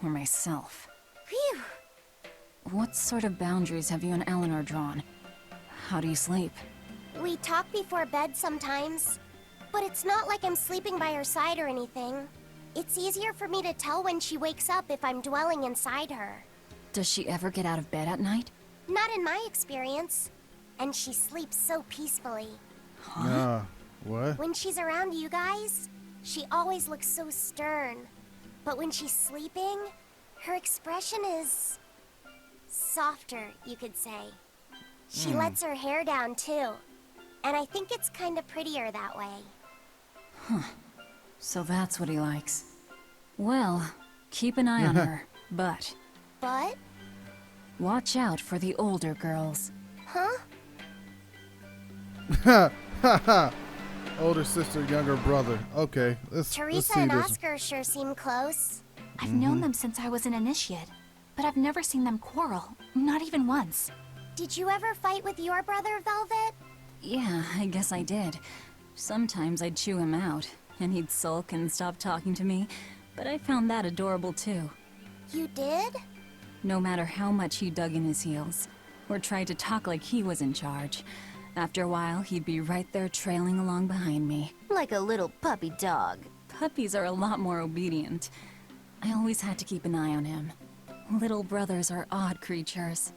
Speaker 3: Or myself.
Speaker 2: Phew.
Speaker 3: What sort of boundaries have you and Eleanor drawn? How do you sleep?
Speaker 2: We talk before bed sometimes. But it's not like I'm sleeping by her side or anything. It's easier for me to tell when she wakes up if I'm dwelling inside her.
Speaker 3: Does she ever get out of bed at night?
Speaker 2: Not in my experience. And she sleeps so peacefully.
Speaker 1: What?
Speaker 2: When she's around you guys, she always looks so stern. But when she's sleeping, her expression is softer, you could say. She lets her hair down too. And I think it's kind of prettier that way.
Speaker 3: So that's what he likes. Well, keep an eye on her, but
Speaker 2: But,
Speaker 3: watch out for the older girls.
Speaker 2: huh?
Speaker 1: Older sister, younger brother. Okay, let's
Speaker 2: Teresa
Speaker 1: see
Speaker 2: and
Speaker 1: this.
Speaker 2: Oscar sure seem close.
Speaker 6: I've known them since I was an initiate, but I've never seen them quarrel, not even once.
Speaker 2: Did you ever fight with your brother, Velvet?
Speaker 3: Yeah, I guess I did. Sometimes I'd chew him out, and he'd sulk and stop talking to me, but I found that adorable too.
Speaker 2: You did?
Speaker 3: No matter how much he dug in his heels, or tried to talk like he was in charge, after a while he'd be right there trailing along behind me.
Speaker 5: Like a little puppy dog.
Speaker 3: Puppies are a lot more obedient. I always had to keep an eye on him. Little brothers are odd creatures.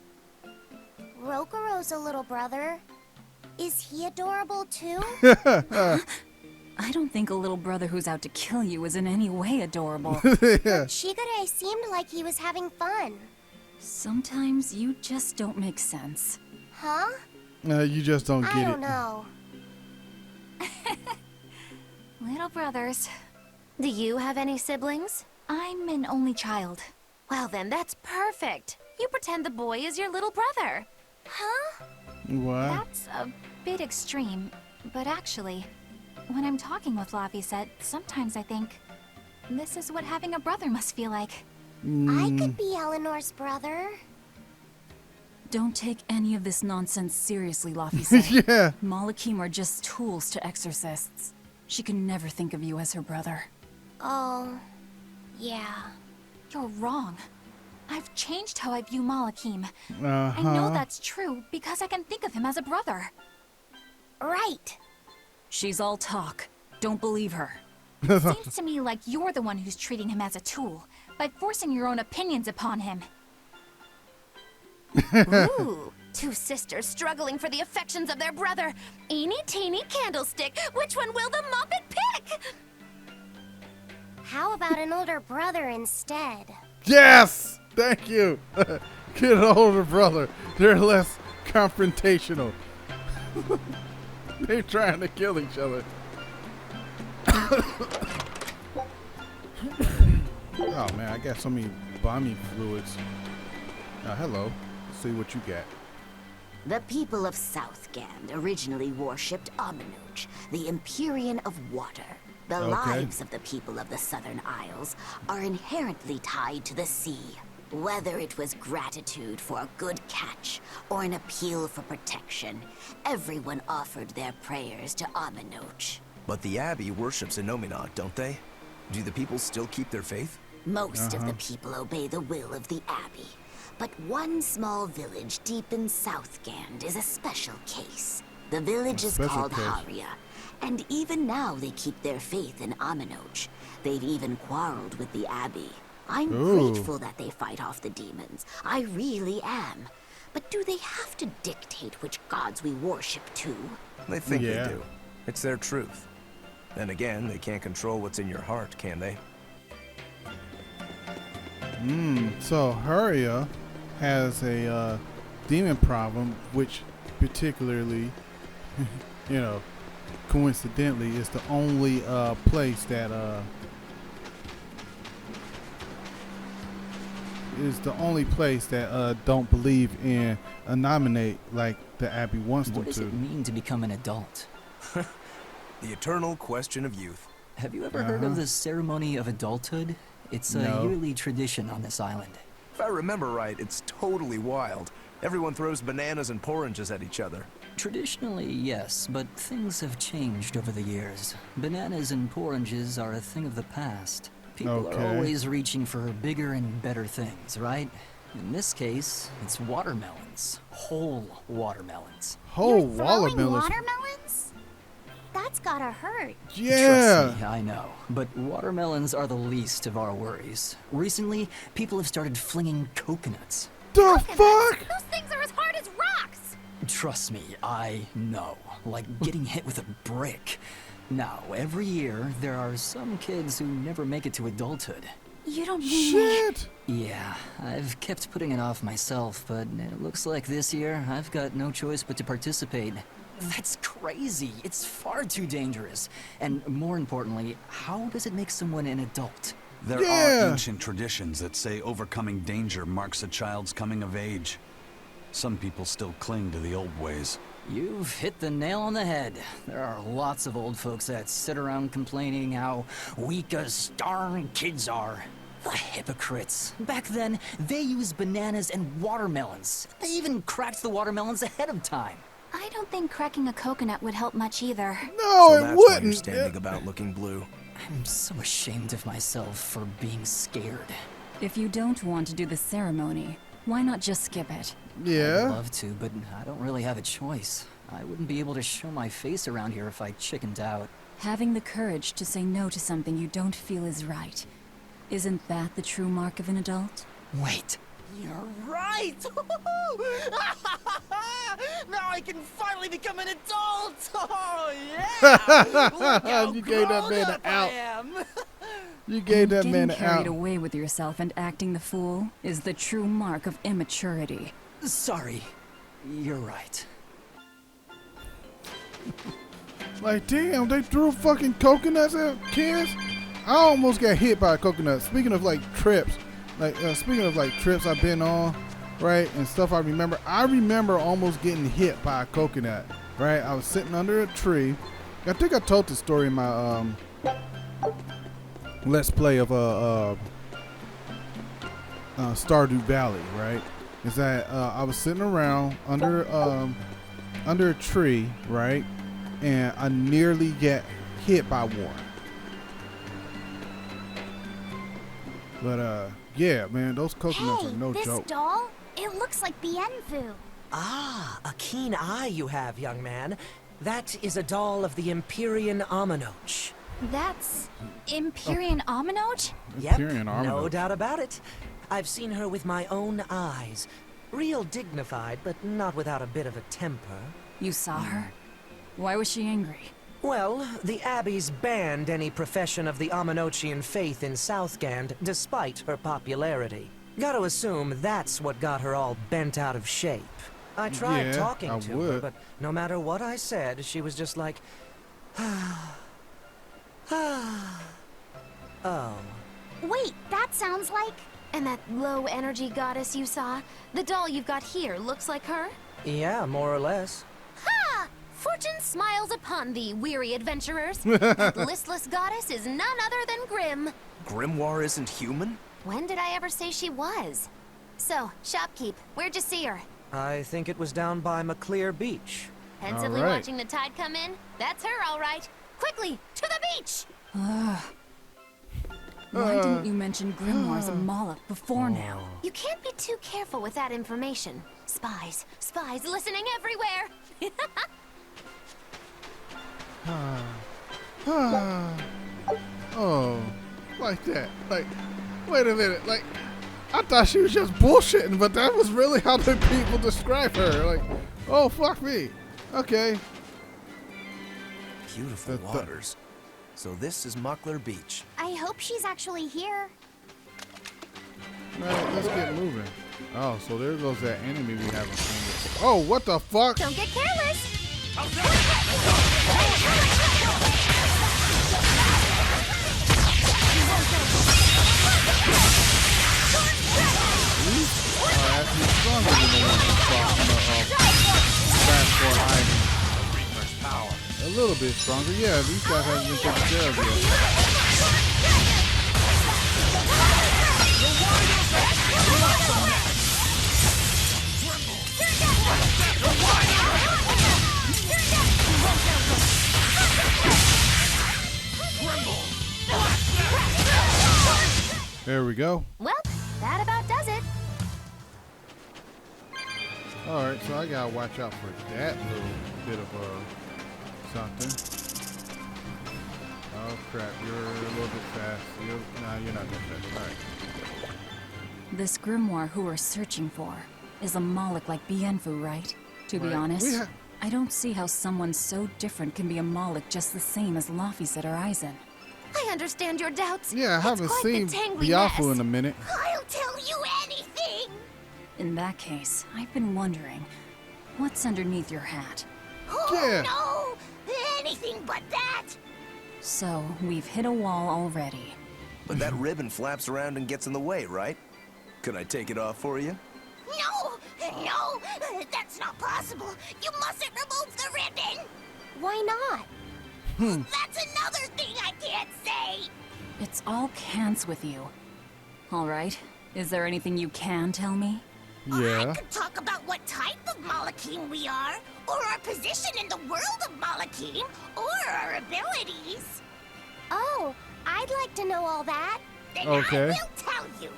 Speaker 2: Rokuro's a little brother. Is he adorable too?
Speaker 3: I don't think a little brother who's out to kill you is in any way adorable.
Speaker 2: Shigure seemed like he was having fun.
Speaker 3: Sometimes you just don't make sense.
Speaker 2: Huh?
Speaker 1: You just don't
Speaker 2: I
Speaker 1: get
Speaker 2: don't
Speaker 1: it.
Speaker 2: know.
Speaker 6: Little brothers.
Speaker 5: Do you have any siblings?
Speaker 6: I'm an only child.
Speaker 5: Well then, that's perfect. You pretend the boy is your little brother.
Speaker 2: Huh?
Speaker 1: What?
Speaker 6: That's a bit extreme, but actually, when I'm talking with Laphicet, sometimes I think this is what having a brother must feel like.
Speaker 2: I could be Eleanor's brother.
Speaker 3: Don't take any of this nonsense seriously, Laphicet.
Speaker 1: Yeah.
Speaker 3: Malakim are just tools to exorcists. She can never think of you as her brother.
Speaker 2: Oh, yeah.
Speaker 6: You're wrong. I've changed how I view Malakim.
Speaker 1: Uh-huh.
Speaker 6: I know that's true because I can think of him as a brother.
Speaker 2: Right.
Speaker 3: She's all talk. Don't believe her.
Speaker 6: Seems to me like you're the one who's treating him as a tool by forcing your own opinions upon him.
Speaker 5: Ooh, two sisters struggling for the affections of their brother. Eeny teeny candlestick. Which one will the Muppet pick?
Speaker 2: How about an older brother instead?
Speaker 1: Yes! Thank you. Get an older brother. They're less confrontational. They're trying to kill each other. Oh man, I got so many bombing fluids. Hello. Let's see what you got.
Speaker 16: The people of Southgand originally worshipped Aminuch, the Empyrean of Water. The lives of the people of the Southern Isles are inherently tied to the sea. Whether it was gratitude for a good catch or an appeal for protection, everyone offered their prayers to Aminuch.
Speaker 8: But the Abbey worships Innominat, don't they? Do the people still keep their faith?
Speaker 16: Most of the people obey the will of the Abbey. But one small village deep in Southgand is a special case. The village is called Haria, and even now they keep their faith in Aminuch. They've even quarreled with the Abbey. I'm grateful that they fight off the demons. I really am. But do they have to dictate which gods we worship too?
Speaker 8: They think they do. It's their truth. Then again, they can't control what's in your heart, can they?
Speaker 1: So Haria has a demon problem, which particularly, you know, coincidentally, is the only place that don't believe in a nominate like the Abbey wants them to.
Speaker 17: What does it mean to become an adult?
Speaker 8: The eternal question of youth.
Speaker 17: Have you ever heard of the ceremony of adulthood? It's a yearly tradition on this island.
Speaker 8: If I remember right, it's totally wild. Everyone throws bananas and porridges at each other.
Speaker 17: Traditionally, yes, but things have changed over the years. Bananas and porridges are a thing of the past. People are always reaching for bigger and better things, right? In this case, it's watermelons. Whole watermelons.
Speaker 1: Whole
Speaker 2: watermelons? That's gotta hurt.
Speaker 1: Yeah.
Speaker 17: Trust me, I know. But watermelons are the least of our worries. Recently, people have started flinging coconuts.
Speaker 1: The fuck?
Speaker 5: Those things are as hard as rocks!
Speaker 17: Trust me, I know. Like getting hit with a brick. Now, every year, there are some kids who never make it to adulthood.
Speaker 6: You don't mean
Speaker 1: Shit!
Speaker 17: Yeah, I've kept putting it off myself, but it looks like this year I've got no choice but to participate. That's crazy. It's far too dangerous. And more importantly, how does it make someone an adult?
Speaker 7: There are ancient traditions that say overcoming danger marks a child's coming of age. Some people still cling to the old ways.
Speaker 17: You've hit the nail on the head. There are lots of old folks that sit around complaining how weak as darn kids are. The hypocrites. Back then, they used bananas and watermelons. They even cracked the watermelons ahead of time.
Speaker 6: I don't think cracking a coconut would help much either.
Speaker 1: No,
Speaker 8: so
Speaker 1: it
Speaker 8: that's
Speaker 1: wouldn't.
Speaker 8: Why you're standing about looking blue.
Speaker 17: I'm so ashamed of myself for being scared.
Speaker 3: If you don't want to do the ceremony, why not just skip it?
Speaker 1: Yeah.
Speaker 17: I'd love to, but I don't really have a choice. I wouldn't be able to show my face around here if I chickened out.
Speaker 3: Having the courage to say no to something you don't feel is right. Isn't that the true mark of an adult?
Speaker 17: Wait.
Speaker 15: You're right! Now I can finally become an adult! Oh, yeah! Look how
Speaker 1: You gave that man an
Speaker 15: grown up I
Speaker 1: out.
Speaker 15: am.
Speaker 1: You gave that man
Speaker 3: Getting
Speaker 1: an
Speaker 3: carried
Speaker 1: out.
Speaker 3: away with yourself and acting the fool is the true mark of immaturity.
Speaker 17: Sorry. You're right.
Speaker 1: Like, damn, they threw fucking coconuts at kids? I almost got hit by a coconut. Speaking of like trips, I've been on, right, and stuff I remember almost getting hit by a coconut, right? I was sitting under a tree. I think I told the story in my Let's Play of Stardew Valley, right? Is that I was sitting around under a tree, right, and I nearly get hit by one. But yeah, man, those coconuts are no
Speaker 2: this
Speaker 1: joke.
Speaker 2: doll, it looks like Bienfu.
Speaker 13: Ah, a keen eye you have, young man. That is a doll of the Empyrean Aminoch.
Speaker 6: That's Empyrean Aminoch?
Speaker 13: Yep,
Speaker 1: Empyrean
Speaker 13: no
Speaker 1: Aminoch.
Speaker 13: doubt about it. I've seen her with my own eyes. Real dignified, but not without a bit of a temper.
Speaker 3: You saw her? Why was she angry?
Speaker 13: Well, the Abbeys banned any profession of the Aminochian faith in Southgand, despite her popularity. Gotta assume that's what got her all bent out of shape. I tried
Speaker 1: Yeah,
Speaker 13: talking
Speaker 1: I
Speaker 13: to her,
Speaker 1: would.
Speaker 13: but no matter what I said, she was just like, oh.
Speaker 2: Wait, that sounds like...
Speaker 5: And that low energy goddess you saw, the doll you've got here looks like her?
Speaker 13: Yeah, more or less.
Speaker 5: Ha! Fortune smiles upon thee, weary adventurers. That listless goddess is none other than Grim.
Speaker 8: Grimoire isn't human?
Speaker 5: When did I ever say she was? So, shopkeep, where'd you see her?
Speaker 13: I think it was down by McClear Beach.
Speaker 5: Pensively
Speaker 1: All right.
Speaker 5: watching the tide come in? That's her, all right. Quickly, to the beach!
Speaker 3: Why didn't you mention Grimoire's a Moloch before now?
Speaker 5: You can't be too careful with that information. Spies, spies listening everywhere.
Speaker 1: Oh, like that. Like, wait a minute. Like, I thought she was just bullshitting, but that was really how the people describe her. Like, oh, fuck me. Okay.
Speaker 8: Beautiful waters. So this is Muckler Beach.
Speaker 2: I hope she's actually here.
Speaker 1: All right, let's get moving. Oh, so there goes that enemy we haven't seen before. Oh, what the fuck?
Speaker 2: Don't get careless.
Speaker 1: These are actually stronger than the ones we saw from the Fast Four Hiding. A little bit stronger. Yeah, these guys haven't been taken care of yet. There we go.
Speaker 2: Well, that about does it.
Speaker 1: All right, so I gotta watch out for that little bit of something. Oh crap, you're a little bit fast. You're not that fast. All right.
Speaker 3: This grimoire who we're searching for is a Moloch like Bienfu, right? To be honest, I don't see how someone so different can be a Moloch just the same as Laphicet or Eisen.
Speaker 5: I understand your doubts.
Speaker 1: Yeah, I haven't seen Biafu in a minute.
Speaker 2: I'll tell you anything.
Speaker 3: In that case, I've been wondering, what's underneath your hat?
Speaker 2: Oh no! Anything but that!
Speaker 3: So, we've hit a wall already.
Speaker 8: But that ribbon flaps around and gets in the way, right? Could I take it off for you?
Speaker 2: No, that's not possible. You mustn't remove the ribbon. Why not? That's another thing I can't say.
Speaker 3: It's all cans with you. All right, is there anything you can tell me?
Speaker 1: Yeah.
Speaker 2: I could talk about what type of Malachim we are, or our position in the world of Malachim, or our abilities. Oh, I'd like to know all that. Then
Speaker 1: Okay.
Speaker 2: I will tell you.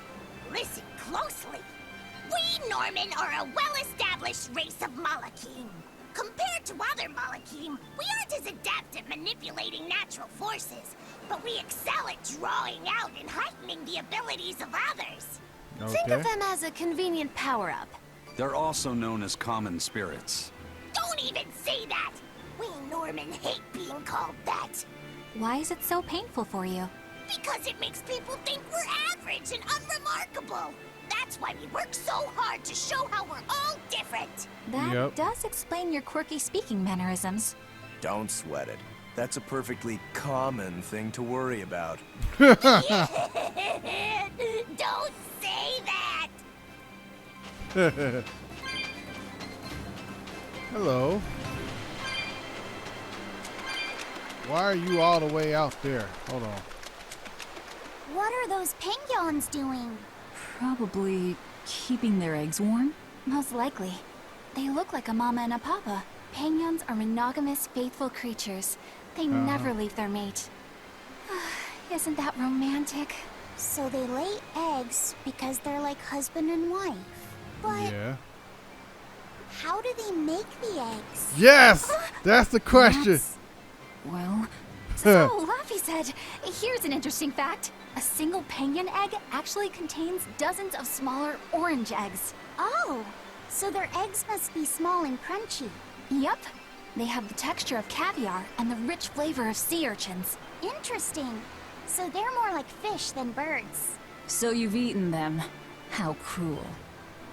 Speaker 2: Listen closely. We Norman are a well-established race of Malachim. Compared to other Malachim, we aren't as adept at manipulating natural forces, but we excel at drawing out and heightening the abilities of others.
Speaker 5: Think of them as a convenient power-up.
Speaker 7: They're also known as common spirits.
Speaker 2: Don't even say that! We Norman hate being called that.
Speaker 6: Why is it so painful for you?
Speaker 2: Because it makes people think we're average and unremarkable. That's why we work so hard to show how we're all different.
Speaker 6: That does explain your quirky speaking mannerisms.
Speaker 8: Don't sweat it. That's a perfectly common thing to worry about.
Speaker 2: Don't say that!
Speaker 1: Hello. Why are you all the way out there? Hold on.
Speaker 2: What are those penguins doing?
Speaker 3: Probably keeping their eggs warm?
Speaker 6: Most likely. They look like a mama and a papa. Penguins are monogamous, faithful creatures. They never leave their mate. Isn't that romantic?
Speaker 2: So they lay eggs because they're like husband and wife. But
Speaker 1: yeah.
Speaker 2: How do they make the eggs?
Speaker 1: Yes! That's the question.
Speaker 3: Well...
Speaker 6: So, Laffy said, here's an interesting fact. A single penguin egg actually contains dozens of smaller orange eggs.
Speaker 2: Oh, so their eggs must be small and crunchy.
Speaker 6: Yep. They have the texture of caviar and the rich flavor of sea urchins.
Speaker 2: Interesting. So they're more like fish than birds.
Speaker 3: So you've eaten them. How cruel.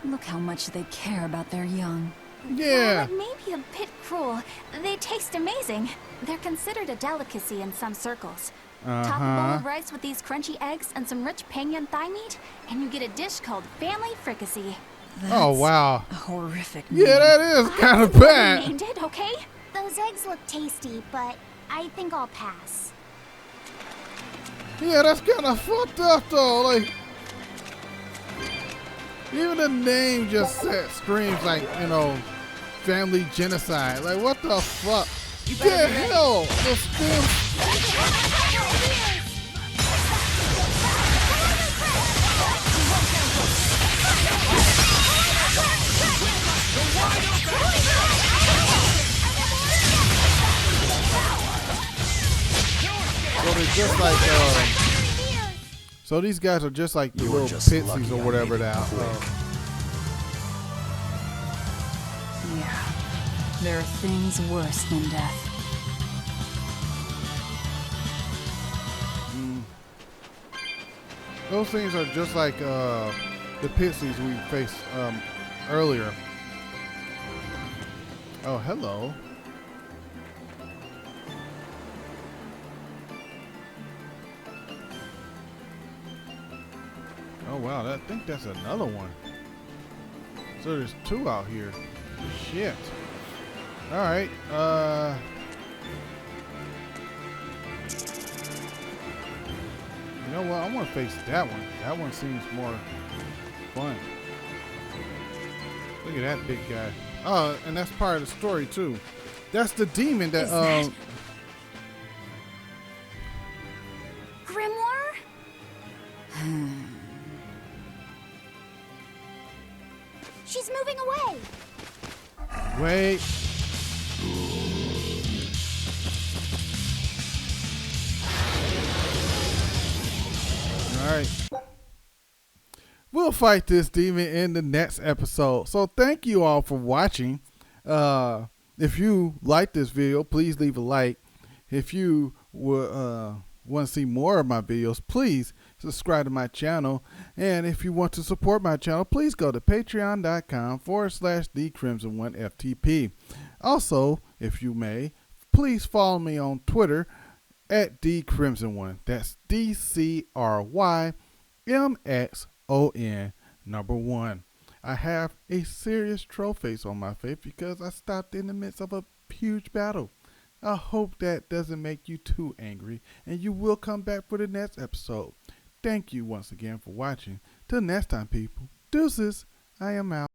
Speaker 3: Look how much they care about their young.
Speaker 1: Yeah.
Speaker 6: Well, it may be a bit cruel. They taste amazing. They're considered a delicacy in some circles. Top a bowl of rice with these crunchy eggs and some rich penguin thigh meat, and you get a dish called family fricassee.
Speaker 1: Oh, wow.
Speaker 3: A horrific
Speaker 1: name. Yeah, that is kind of bad.
Speaker 6: Named it, okay?
Speaker 2: Those eggs look tasty, but I think I'll pass.
Speaker 1: Yeah, that's kind of fucked up, though. Like, even the name just screams like, you know, family genocide. Like, what the fuck? The hell? The So they're just like, so these guys are just like the little pixies or whatever they are.
Speaker 3: Yeah, there are things worse than death.
Speaker 1: Those things are just like the pixies we faced earlier. Oh, hello. Oh wow, I think that's another one. So there's two out here. Shit. Alright, you know what? I want to face that one. That one seems more fun. Look at that big guy. Oh, and that's part of the story too. That's the demon that
Speaker 6: Grimoire?
Speaker 2: She's moving away.
Speaker 1: Wait. Alright. We'll fight this demon in the next episode. So thank you all for watching. If you like this video, please leave a like. If you would want to see more of my videos, please subscribe to my channel. And if you want to support my channel, please go to patreon.com/thecrimson1ftp. Also, if you may, please follow me on Twitter at @thecrimson1. That's DCRYMXON1. I have a serious troll face on my face because I stopped in the midst of a huge battle. I hope that doesn't make you too angry, and you will come back for the next episode. Thank you once again for watching. Till next time, people. Deuces. I am out.